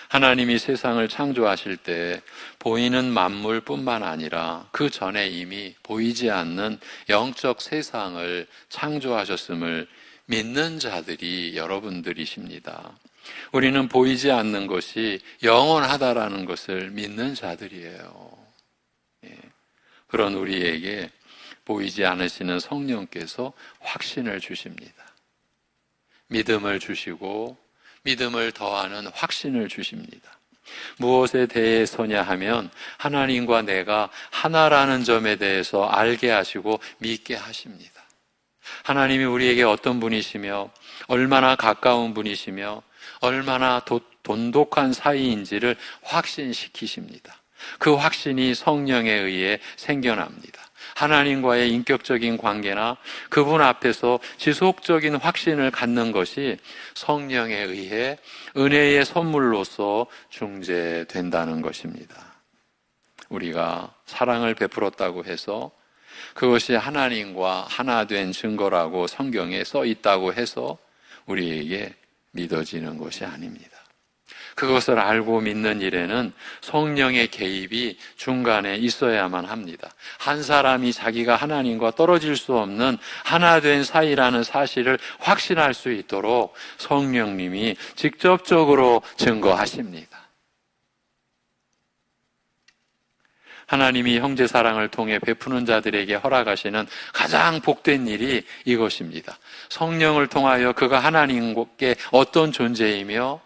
하나님이 세상을 창조하실 때 보이는 만물뿐만 아니라 그 전에 이미 보이지 않는 영적 세상을 창조하셨음을 믿는 자들이 여러분들이십니다. 우리는 보이지 않는 것이 영원하다라는 것을 믿는 자들이에요. 그런 우리에게 보이지 않으시는 성령께서 확신을 주십니다. 믿음을 주시고 믿음을 더하는 확신을 주십니다. 무엇에 대해서냐 하면 하나님과 내가 하나라는 점에 대해서 알게 하시고 믿게 하십니다. 하나님이 우리에게 어떤 분이시며 얼마나 가까운 분이시며 얼마나 돈독한 사이인지를 확신시키십니다. 그 확신이 성령에 의해 생겨납니다. 하나님과의 인격적인 관계나 그분 앞에서 지속적인 확신을 갖는 것이 성령에 의해 은혜의 선물로서 중재된다는 것입니다. 우리가 사랑을 베풀었다고 해서 그것이 하나님과 하나 된 증거라고 성경에 써 있다고 해서 우리에게 믿어지는 것이 아닙니다. 그것을 알고 믿는 일에는 성령의 개입이 중간에 있어야만 합니다. 한 사람이 자기가 하나님과 떨어질 수 없는 하나 된 사이라는 사실을 확신할 수 있도록 성령님이 직접적으로 증거하십니다. 하나님이 형제 사랑을 통해 베푸는 자들에게 허락하시는 가장 복된 일이 이것입니다. 성령을 통하여 그가 하나님께 어떤 존재이며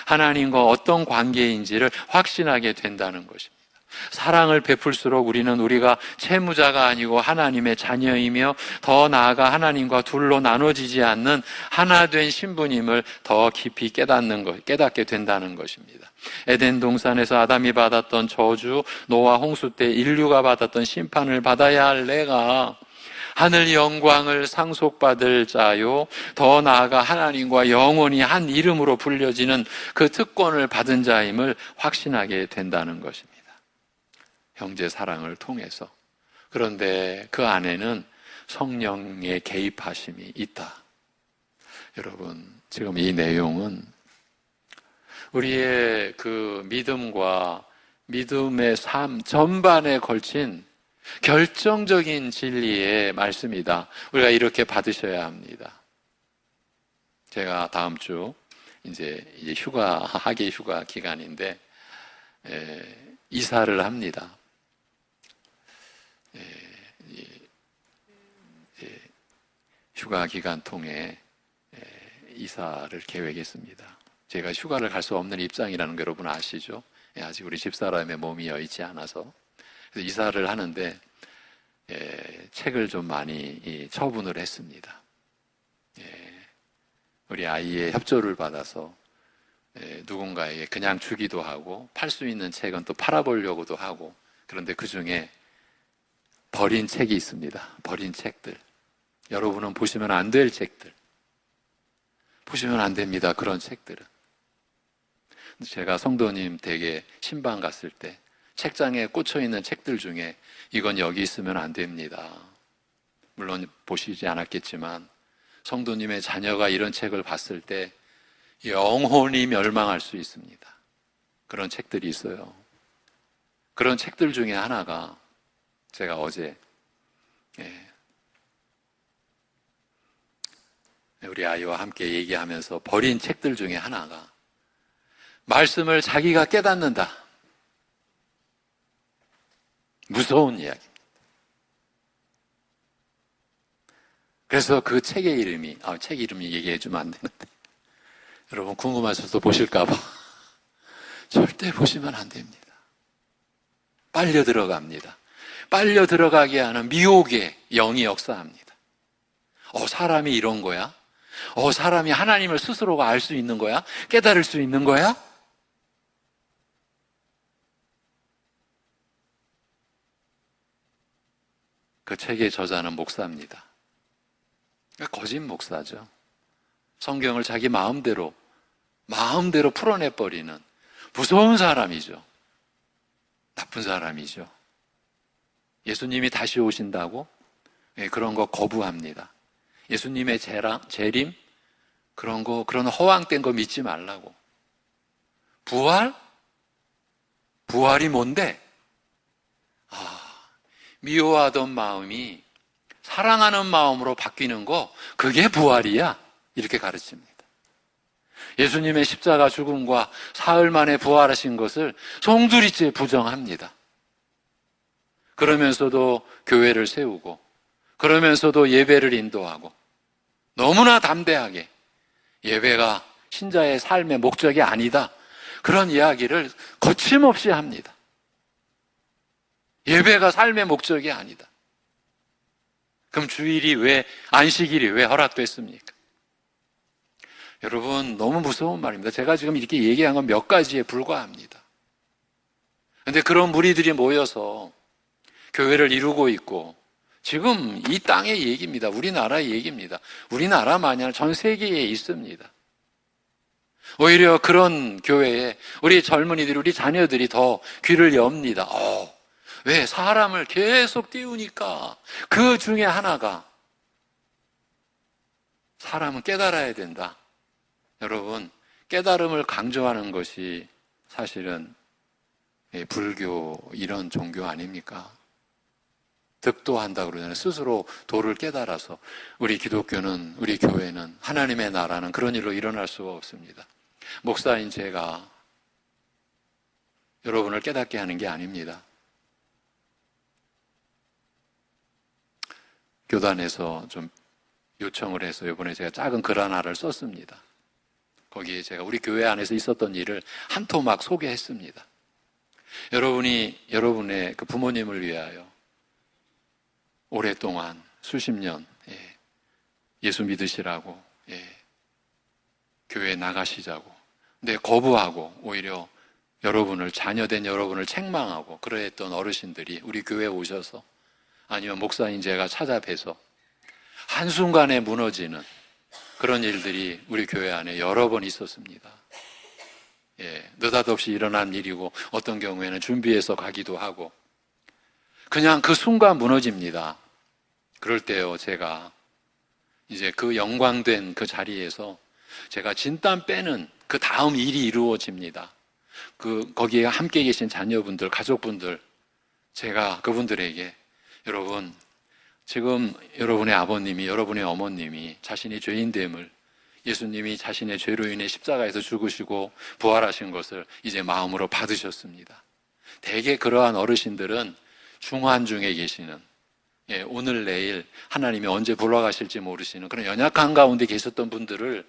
하나님과 어떤 관계인지를 확신하게 된다는 것입니다. 사랑을 베풀수록 우리는 우리가 채무자가 아니고 하나님의 자녀이며 더 나아가 하나님과 둘로 나눠지지 않는 하나 된 신분임을 더 깊이 깨닫게 된다는 것입니다. 에덴 동산에서 아담이 받았던 저주, 노아 홍수 때 인류가 받았던 심판을 받아야 할 내가 하늘 영광을 상속받을 자요, 더 나아가 하나님과 영원히 한 이름으로 불려지는 그 특권을 받은 자임을 확신하게 된다는 것입니다. 형제 사랑을 통해서. 그런데 그 안에는 성령의 개입하심이 있다. 여러분, 지금 이 내용은 우리의 그 믿음과 믿음의 삶 전반에 걸친 결정적인 진리의 말씀이다. 우리가 이렇게 받으셔야 합니다. 제가 다음 주 이제 학예 휴가 기간인데 이사를 합니다. 휴가 기간 통해 이사를 계획했습니다. 제가 휴가를 갈 수 없는 입장이라는 거 여러분 아시죠? 아직 우리 집사람의 몸이 여의치 않아서. 그래서 이사를 하는데 책을 좀 많이 처분을 했습니다. 우리 아이의 협조를 받아서 누군가에게 그냥 주기도 하고 팔 수 있는 책은 또 팔아보려고도 하고, 그런데 그 중에 버린 책이 있습니다. 버린 책들. 여러분은 보시면 안 될 책들. 보시면 안 됩니다. 그런 책들은. 제가 성도님 댁에 신방 갔을 때 책장에 꽂혀있는 책들 중에 이건 여기 있으면 안 됩니다. 물론 보시지 않았겠지만 성도님의 자녀가 이런 책을 봤을 때 영혼이 멸망할 수 있습니다. 그런 책들이 있어요. 그런 책들 중에 하나가 제가 어제 우리 아이와 함께 얘기하면서 버린 책들 중에 하나가 말씀을 자기가 깨닫는다. 무서운 이야기입니다. 그래서 그 책의 이름이, 책 이름이 얘기해 주면 안 되는데. 여러분 궁금하셔서 보실까봐. 절대 보시면 안 됩니다. 빨려 들어갑니다. 빨려 들어가게 하는 미혹의 영이 역사합니다. 사람이 이런 거야? 사람이 하나님을 스스로가 알 수 있는 거야? 깨달을 수 있는 거야? 그 책의 저자는 목사입니다. 거짓 목사죠. 성경을 자기 마음대로 풀어내버리는 무서운 사람이죠. 나쁜 사람이죠. 예수님이 다시 오신다고? 그런 거 거부합니다. 예수님의 재림? 그런 허황된 거 믿지 말라고. 부활? 부활이 뭔데? 미워하던 마음이 사랑하는 마음으로 바뀌는 거, 그게 부활이야. 이렇게 가르칩니다. 예수님의 십자가 죽음과 사흘 만에 부활하신 것을 송두리째 부정합니다. 그러면서도 교회를 세우고, 그러면서도 예배를 인도하고, 너무나 담대하게 예배가 신자의 삶의 목적이 아니다. 그런 이야기를 거침없이 합니다. 예배가 삶의 목적이 아니다. 그럼 안식일이 왜 허락됐습니까? 여러분, 너무 무서운 말입니다. 제가 지금 이렇게 얘기한 건 몇 가지에 불과합니다. 그런데 그런 무리들이 모여서 교회를 이루고 있고, 지금 이 땅의 얘기입니다. 우리나라의 얘기입니다. 우리나라만이 아니라 전 세계에 있습니다. 오히려 그런 교회에 우리 젊은이들이, 우리 자녀들이 더 귀를 엽니다. 왜? 사람을 계속 띄우니까 그 중에 하나가 사람은 깨달아야 된다. 여러분, 깨달음을 강조하는 것이 사실은 불교 이런 종교 아닙니까? 득도한다 그러잖아요. 스스로 도를 깨달아서. 우리 기독교는, 우리 교회는, 하나님의 나라는 그런 일로 일어날 수가 없습니다. 목사인 제가 여러분을 깨닫게 하는 게 아닙니다. 교단에서 좀 요청을 해서 이번에 제가 작은 글 하나를 썼습니다. 거기에 제가 우리 교회 안에서 있었던 일을 한 토막 소개했습니다. 여러분이 여러분의 그 부모님을 위하여 오랫동안 수십 년 예수 믿으시라고 교회에 나가시자고, 근데 거부하고 오히려 자녀된 여러분을 책망하고 그러했던 어르신들이 우리 교회에 오셔서, 아니면 목사인 제가 찾아뵈서 한순간에 무너지는 그런 일들이 우리 교회 안에 여러 번 있었습니다. 느닷없이 일어난 일이고, 어떤 경우에는 준비해서 가기도 하고, 그냥 그 순간 무너집니다. 그럴 때요, 제가 이제 그 영광된 그 자리에서 제가 진땀 빼는 그 다음 일이 이루어집니다. 거기에 함께 계신 자녀분들, 가족분들, 제가 그분들에게, 여러분, 지금 여러분의 아버님이, 여러분의 어머님이 자신이 죄인됨을, 예수님이 자신의 죄로 인해 십자가에서 죽으시고 부활하신 것을 이제 마음으로 받으셨습니다. 대개 그러한 어르신들은 중환 중에 계시는, 오늘 내일 하나님이 언제 불러가실지 모르시는 그런 연약한 가운데 계셨던 분들을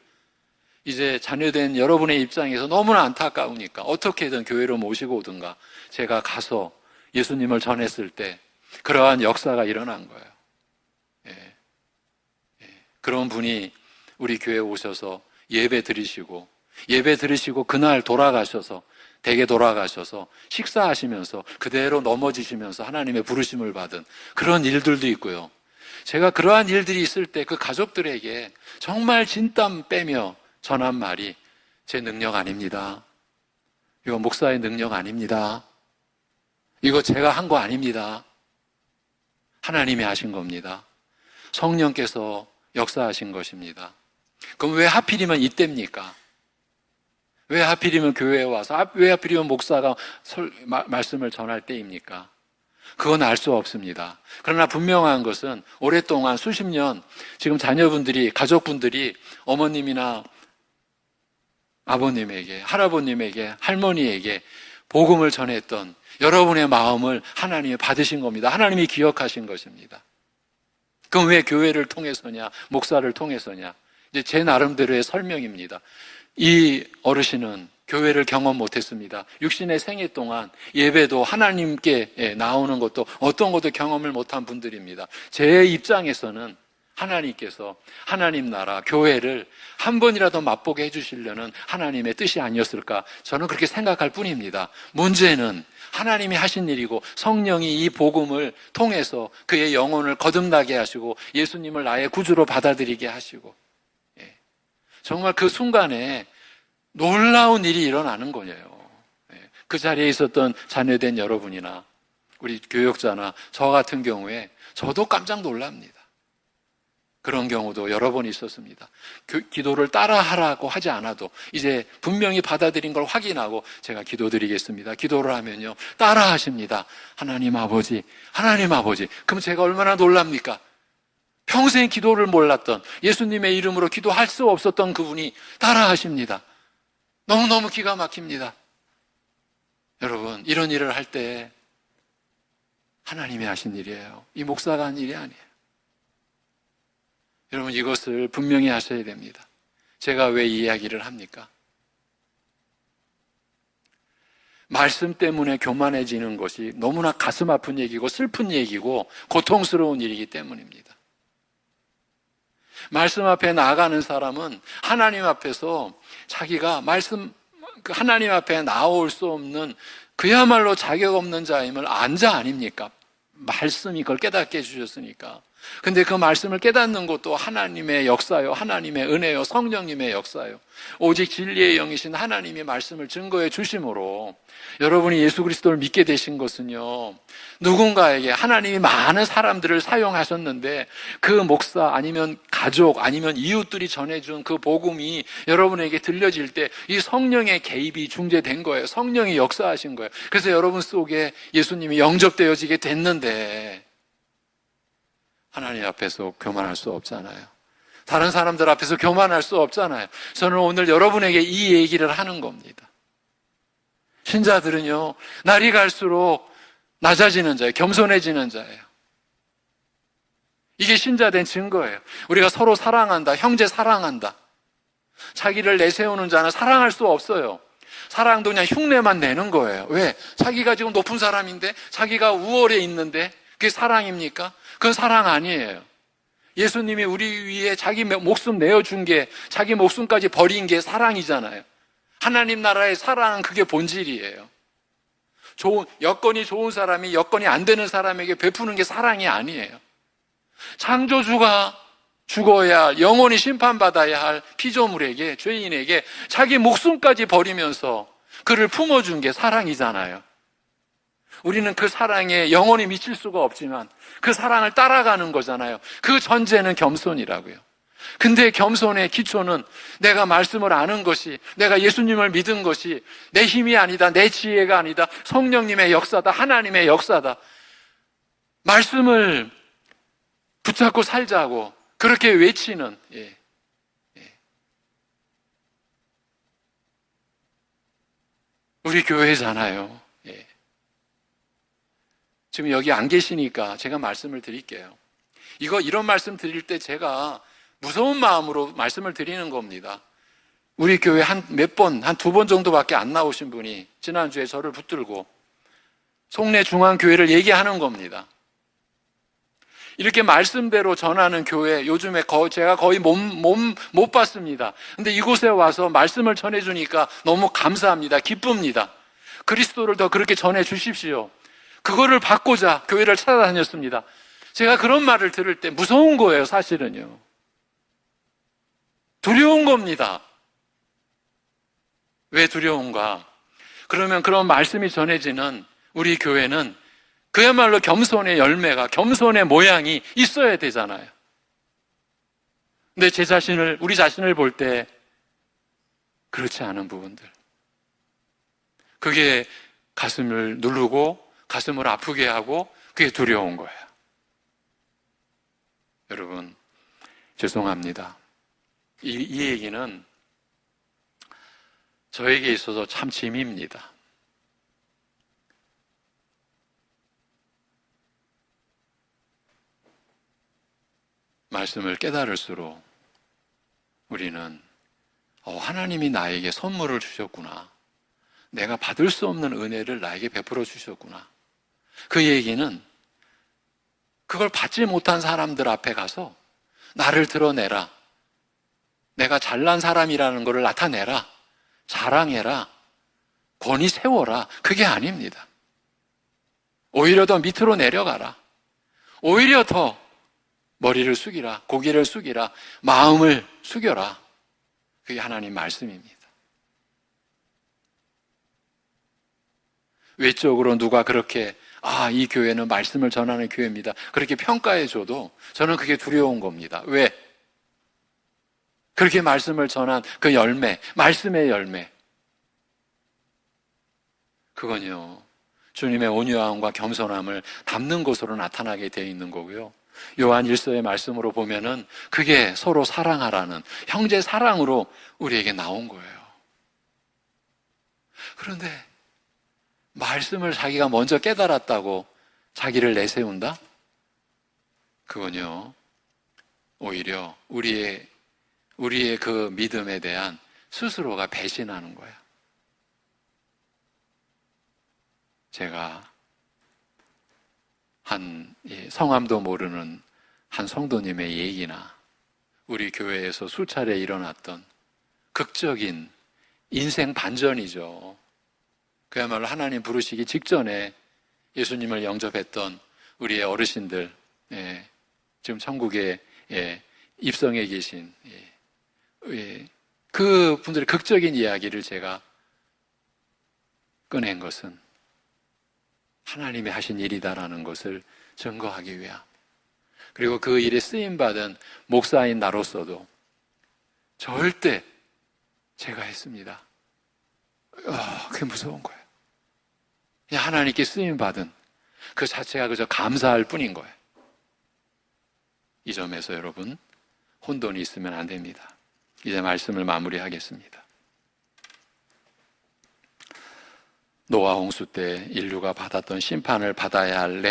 이제 자녀된 여러분의 입장에서 너무나 안타까우니까 어떻게든 교회로 모시고 오든가 제가 가서 예수님을 전했을 때 그러한 역사가 일어난 거예요. 그런 분이 우리 교회에 오셔서 예배 드리시고 그날 댁에 돌아가셔서 식사하시면서 그대로 넘어지시면서 하나님의 부르심을 받은 그런 일들도 있고요. 제가 그러한 일들이 있을 때 그 가족들에게 정말 진땀 빼며 전한 말이, 제 능력 아닙니다. 이거 목사의 능력 아닙니다. 이거 제가 한 거 아닙니다. 하나님이 하신 겁니다. 성령께서 역사하신 것입니다. 그럼 왜 하필이면 이때입니까? 왜 하필이면 교회에 와서, 왜 하필이면 목사가 말씀을 전할 때입니까? 그건 알 수 없습니다. 그러나 분명한 것은 오랫동안 수십 년 지금 자녀분들이, 가족분들이, 어머님이나 아버님에게, 할아버님에게, 할머니에게 복음을 전했던 여러분의 마음을 하나님이 받으신 겁니다. 하나님이 기억하신 것입니다. 그럼 왜 교회를 통해서냐, 목사를 통해서냐? 이제 제 나름대로의 설명입니다. 이 어르신은 교회를 경험 못했습니다. 육신의 생애 동안 예배도 하나님께 나오는 것도 어떤 것도 경험을 못한 분들입니다. 제 입장에서는 하나님께서 하나님 나라, 교회를 한 번이라도 맛보게 해주시려는 하나님의 뜻이 아니었을까? 저는 그렇게 생각할 뿐입니다. 문제는 하나님이 하신 일이고 성령이 이 복음을 통해서 그의 영혼을 거듭나게 하시고 예수님을 나의 구주로 받아들이게 하시고, 정말 그 순간에 놀라운 일이 일어나는 거예요. 그 자리에 있었던 자녀된 여러분이나 우리 교역자나 저 같은 경우에 저도 깜짝 놀랍니다. 그런 경우도 여러 번 있었습니다. 기도를 따라하라고 하지 않아도 이제 분명히 받아들인 걸 확인하고 제가 기도드리겠습니다. 기도를 하면요, 따라하십니다. 하나님 아버지, 하나님 아버지. 그럼 제가 얼마나 놀랍니까? 평생 기도를 몰랐던, 예수님의 이름으로 기도할 수 없었던 그분이 따라하십니다. 너무너무 기가 막힙니다. 여러분, 이런 일을 할 때 하나님이 하신 일이에요. 이 목사가 한 일이 아니에요. 여러분, 이것을 분명히 하셔야 됩니다. 제가 왜 이 이야기를 합니까? 말씀 때문에 교만해지는 것이 너무나 가슴 아픈 얘기고 슬픈 얘기고 고통스러운 일이기 때문입니다. 말씀 앞에 나아가는 사람은 하나님 앞에서 자기가 하나님 앞에 나올 수 없는 그야말로 자격 없는 자임을 안 자 아닙니까? 말씀이 그걸 깨닫게 해주셨으니까. 근데 그 말씀을 깨닫는 것도 하나님의 역사요, 하나님의 은혜요, 성령님의 역사요. 오직 진리의 영이신 하나님이 말씀을 증거해 주심으로 여러분이 예수 그리스도를 믿게 되신 것은요, 누군가에게 하나님이 많은 사람들을 사용하셨는데 그 목사 아니면 가족 아니면 이웃들이 전해준 그 복음이 여러분에게 들려질 때 이 성령의 개입이 중재된 거예요. 성령이 역사하신 거예요. 그래서 여러분 속에 예수님이 영접되어지게 됐는데 하나님 앞에서 교만할 수 없잖아요. 다른 사람들 앞에서 교만할 수 없잖아요. 저는 오늘 여러분에게 이 얘기를 하는 겁니다. 신자들은요, 날이 갈수록 낮아지는 자예요. 겸손해지는 자예요. 이게 신자된 증거예요. 우리가 서로 사랑한다, 형제 사랑한다. 자기를 내세우는 자는 사랑할 수 없어요. 사랑도 그냥 흉내만 내는 거예요. 왜? 자기가 지금 높은 사람인데, 자기가 우월에 있는데 그게 사랑입니까? 그건 사랑 아니에요. 예수님이 우리 위해 자기 목숨 내어준 게, 자기 목숨까지 버린 게 사랑이잖아요. 하나님 나라의 사랑은 그게 본질이에요. 여건이 좋은 사람이 여건이 안 되는 사람에게 베푸는 게 사랑이 아니에요. 창조주가 죽어야 할, 영원히 심판받아야 할 피조물에게, 죄인에게 자기 목숨까지 버리면서 그를 품어준 게 사랑이잖아요. 우리는 그 사랑에 영원히 미칠 수가 없지만 그 사랑을 따라가는 거잖아요. 그 전제는 겸손이라고요. 근데 겸손의 기초는 내가 말씀을 아는 것이, 내가 예수님을 믿은 것이 내 힘이 아니다, 내 지혜가 아니다, 성령님의 역사다, 하나님의 역사다. 말씀을 붙잡고 살자고 그렇게 외치는, 우리 교회잖아요. 지금 여기 안 계시니까 제가 말씀을 드릴게요. 이런 말씀 드릴 때 제가 무서운 마음으로 말씀을 드리는 겁니다. 우리 교회 한 2번 정도밖에 안 나오신 분이 지난주에 저를 붙들고 송내 중앙교회를 얘기하는 겁니다. 이렇게 말씀대로 전하는 교회 요즘에 제가 거의 못 봤습니다. 근데 이곳에 와서 말씀을 전해주니까 너무 감사합니다. 기쁩니다. 그리스도를 더 그렇게 전해 주십시오. 그거를 받고자 교회를 찾아다녔습니다. 제가 그런 말을 들을 때 무서운 거예요, 사실은요. 두려운 겁니다. 왜 두려운가? 그러면 그런 말씀이 전해지는 우리 교회는 그야말로 겸손의 열매가, 겸손의 모양이 있어야 되잖아요. 근데 우리 자신을 볼 때 그렇지 않은 부분들, 그게 가슴을 누르고 가슴을 아프게 하고 그게 두려운 거예요. 여러분, 죄송합니다. 이 얘기는 저에게 있어서 참 짐입니다. 말씀을 깨달을수록 우리는 하나님이 나에게 선물을 주셨구나. 내가 받을 수 없는 은혜를 나에게 베풀어 주셨구나. 그 얘기는 그걸 받지 못한 사람들 앞에 가서 나를 드러내라. 내가 잘난 사람이라는 것을 나타내라. 자랑해라. 권위 세워라. 그게 아닙니다. 오히려 더 밑으로 내려가라. 오히려 더 머리를 숙이라. 고개를 숙이라. 마음을 숙여라. 그게 하나님 말씀입니다. 외적으로 누가 그렇게 이 교회는 말씀을 전하는 교회입니다. 그렇게 평가해줘도 저는 그게 두려운 겁니다. 왜? 그렇게 말씀을 전한 그 열매, 말씀의 열매. 그건요, 주님의 온유함과 겸손함을 담는 것으로 나타나게 되어 있는 거고요. 요한 1서의 말씀으로 보면은 그게 서로 사랑하라는 형제 사랑으로 우리에게 나온 거예요. 그런데 말씀을 자기가 먼저 깨달았다고 자기를 내세운다? 그건요, 오히려 우리의 그 믿음에 대한 스스로가 배신하는 거야. 제가 성함도 모르는 한 성도님의 얘기나 우리 교회에서 수차례 일어났던 극적인 인생 반전이죠. 그야말로 하나님 부르시기 직전에 예수님을 영접했던 우리의 어르신들, 지금 천국에 입성해 계신 그 분들의 극적인 이야기를 제가 꺼낸 것은 하나님이 하신 일이다라는 것을 증거하기 위함. 그리고 그 일에 쓰임받은 목사인 나로서도 절대 제가 했습니다. 그게 무서운 거예요. 그냥 하나님께 쓰임받은 그 자체가 그저 감사할 뿐인 거예요. 이 점에서 여러분, 혼돈이 있으면 안 됩니다. 이제 말씀을 마무리하겠습니다. 노아 홍수 때 인류가 받았던 심판을 받아야 할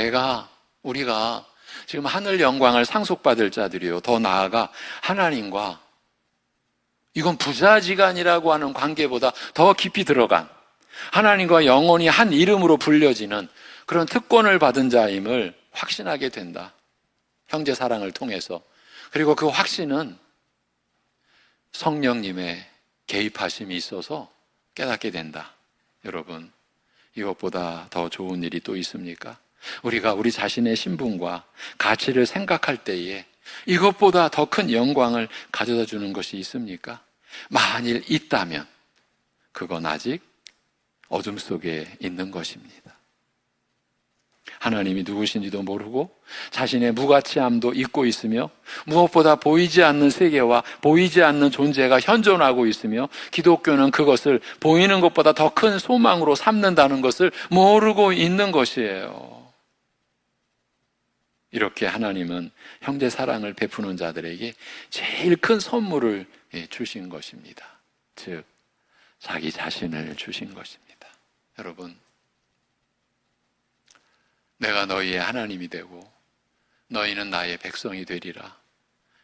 우리가 지금 하늘 영광을 상속받을 자들이요. 더 나아가 하나님과 이건 부자지간이라고 하는 관계보다 더 깊이 들어간 하나님과 영원히 한 이름으로 불려지는 그런 특권을 받은 자임을 확신하게 된다. 형제 사랑을 통해서. 그리고 그 확신은 성령님의 개입하심이 있어서 깨닫게 된다. 여러분, 이것보다 더 좋은 일이 또 있습니까? 우리가 우리 자신의 신분과 가치를 생각할 때에 이것보다 더 큰 영광을 가져다 주는 것이 있습니까? 만일 있다면 그건 아직 어둠 속에 있는 것입니다. 하나님이 누구신지도 모르고 자신의 무가치함도 잊고 있으며 무엇보다 보이지 않는 세계와 보이지 않는 존재가 현존하고 있으며 기독교는 그것을 보이는 것보다 더 큰 소망으로 삼는다는 것을 모르고 있는 것이에요. 이렇게 하나님은 형제 사랑을 베푸는 자들에게 제일 큰 선물을 주신 것입니다. 즉 자기 자신을 주신 것입니다. 여러분, 내가 너희의 하나님이 되고 너희는 나의 백성이 되리라.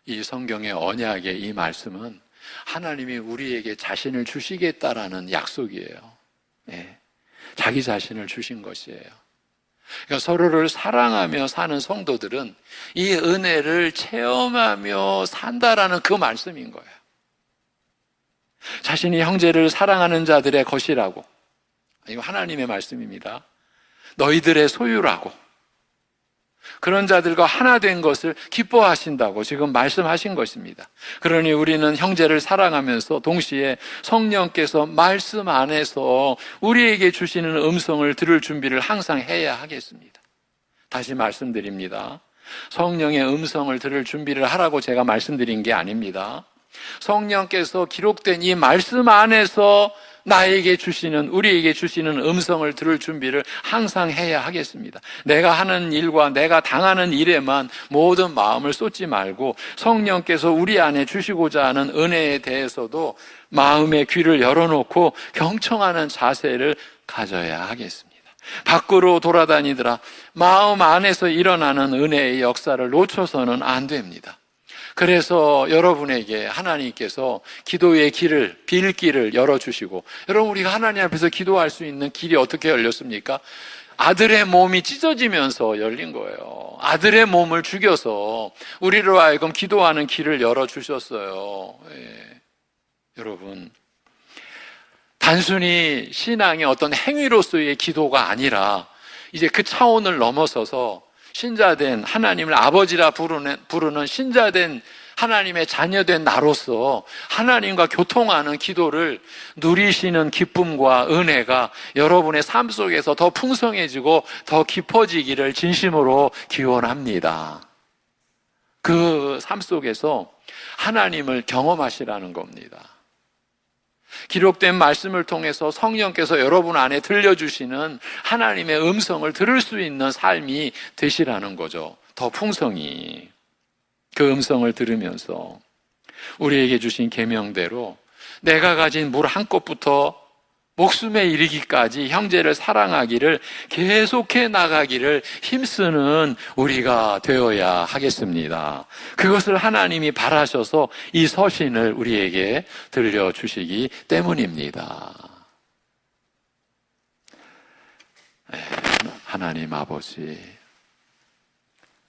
이 성경의 언약의 이 말씀은 하나님이 우리에게 자신을 주시겠다라는 약속이에요. 자기 자신을 주신 것이에요. 그러니까 서로를 사랑하며 사는 성도들은 이 은혜를 체험하며 산다라는 그 말씀인 거예요. 자신이 형제를 사랑하는 자들의 것이라고. 이거 하나님의 말씀입니다. 너희들의 소유라고. 그런 자들과 하나 된 것을 기뻐하신다고 지금 말씀하신 것입니다. 그러니 우리는 형제를 사랑하면서 동시에 성령께서 말씀 안에서 우리에게 주시는 음성을 들을 준비를 항상 해야 하겠습니다. 다시 말씀드립니다. 성령의 음성을 들을 준비를 하라고 제가 말씀드린 게 아닙니다. 성령께서 기록된 이 말씀 안에서 우리에게 주시는 음성을 들을 준비를 항상 해야 하겠습니다. 내가 하는 일과 내가 당하는 일에만 모든 마음을 쏟지 말고 성령께서 우리 안에 주시고자 하는 은혜에 대해서도 마음의 귀를 열어놓고 경청하는 자세를 가져야 하겠습니다. 밖으로 돌아다니더라 마음 안에서 일어나는 은혜의 역사를 놓쳐서는 안 됩니다. 그래서 여러분에게 하나님께서 기도의 길을, 빌길을 열어주시고, 여러분 우리가 하나님 앞에서 기도할 수 있는 길이 어떻게 열렸습니까? 아들의 몸이 찢어지면서 열린 거예요. 아들의 몸을 죽여서 우리로 하여금 기도하는 길을 열어주셨어요. 여러분, 단순히 신앙의 어떤 행위로서의 기도가 아니라 이제 그 차원을 넘어서서 신자된 하나님을 아버지라 부르는 신자된 하나님의 자녀된 나로서 하나님과 교통하는 기도를 누리시는 기쁨과 은혜가 여러분의 삶 속에서 더 풍성해지고 더 깊어지기를 진심으로 기원합니다. 그 삶 속에서 하나님을 경험하시라는 겁니다. 기록된 말씀을 통해서 성령께서 여러분 안에 들려주시는 하나님의 음성을 들을 수 있는 삶이 되시라는 거죠. 더 풍성히 그 음성을 들으면서 우리에게 주신 계명대로 내가 가진 물 한 컵부터 목숨에 이르기까지 형제를 사랑하기를 계속해 나가기를 힘쓰는 우리가 되어야 하겠습니다. 그것을 하나님이 바라셔서 이 서신을 우리에게 들려주시기 때문입니다. 하나님 아버지,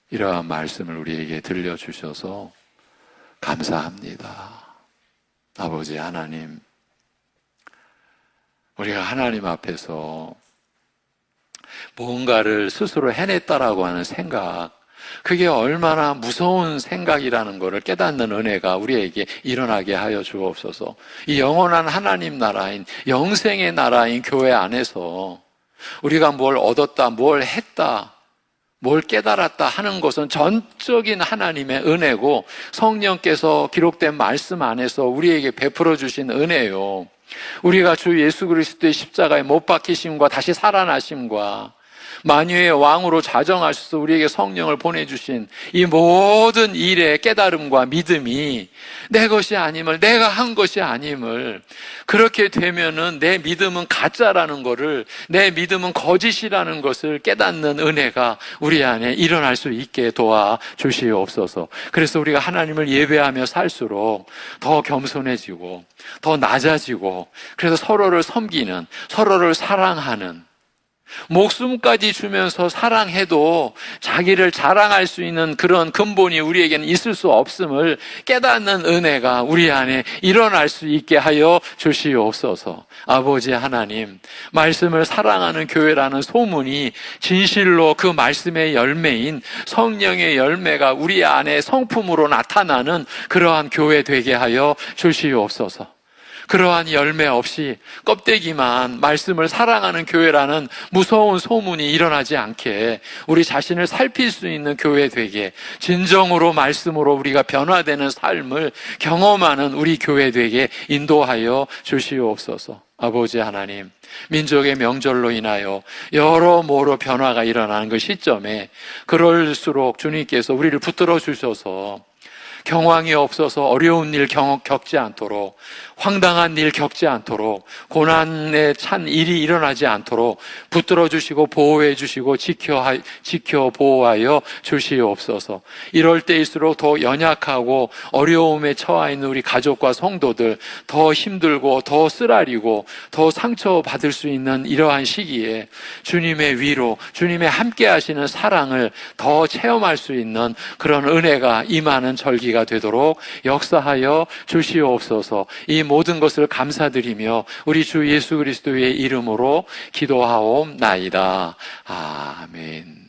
이러한 말씀을 우리에게 들려주셔서 감사합니다. 아버지 하나님, 우리가 하나님 앞에서 뭔가를 스스로 해냈다라고 하는 생각, 그게 얼마나 무서운 생각이라는 것을 깨닫는 은혜가 우리에게 일어나게 하여 주옵소서. 이 영원한 하나님 나라인, 영생의 나라인 교회 안에서 우리가 뭘 얻었다, 뭘 했다, 뭘 깨달았다 하는 것은 전적인 하나님의 은혜고 성령께서 기록된 말씀 안에서 우리에게 베풀어 주신 은혜요. 우리가 주 예수 그리스도의 십자가에 못 박히심과 다시 살아나심과 만유의 왕으로 자정하셔서 우리에게 성령을 보내주신 이 모든 일의 깨달음과 믿음이 내 것이 아님을, 내가 한 것이 아님을, 그렇게 되면은 내 믿음은 가짜라는 것을, 내 믿음은 거짓이라는 것을 깨닫는 은혜가 우리 안에 일어날 수 있게 도와주시옵소서. 그래서 우리가 하나님을 예배하며 살수록 더 겸손해지고 더 낮아지고, 그래서 서로를 섬기는, 서로를 사랑하는, 목숨까지 주면서 사랑해도 자기를 자랑할 수 있는 그런 근본이 우리에게는 있을 수 없음을 깨닫는 은혜가 우리 안에 일어날 수 있게 하여 주시옵소서. 아버지 하나님, 말씀을 사랑하는 교회라는 소문이 진실로 그 말씀의 열매인 성령의 열매가 우리 안에 성품으로 나타나는 그러한 교회 되게 하여 주시옵소서. 그러한 열매 없이 껍데기만 말씀을 사랑하는 교회라는 무서운 소문이 일어나지 않게 우리 자신을 살필 수 있는 교회 되게, 진정으로 말씀으로 우리가 변화되는 삶을 경험하는 우리 교회 되게 인도하여 주시옵소서. 아버지 하나님, 민족의 명절로 인하여 여러모로 변화가 일어나는 그 시점에 그럴수록 주님께서 우리를 붙들어 주셔서 경황이 없어서 어려운 일 겪지 않도록, 황당한 일 겪지 않도록, 고난에 찬 일이 일어나지 않도록 붙들어 주시고 보호해 주시고 지켜 보호하여 주시옵소서. 이럴 때일수록 더 연약하고 어려움에 처해 있는 우리 가족과 성도들, 더 힘들고 더 쓰라리고 더 상처받을 수 있는 이러한 시기에 주님의 위로, 주님의 함께 하시는 사랑을 더 체험할 수 있는 그런 은혜가 임하는 절기가 되도록 역사하여 주시옵소서. 이 모든 것을 감사드리며 우리 주 예수 그리스도의 이름으로 기도하옵나이다. 아멘.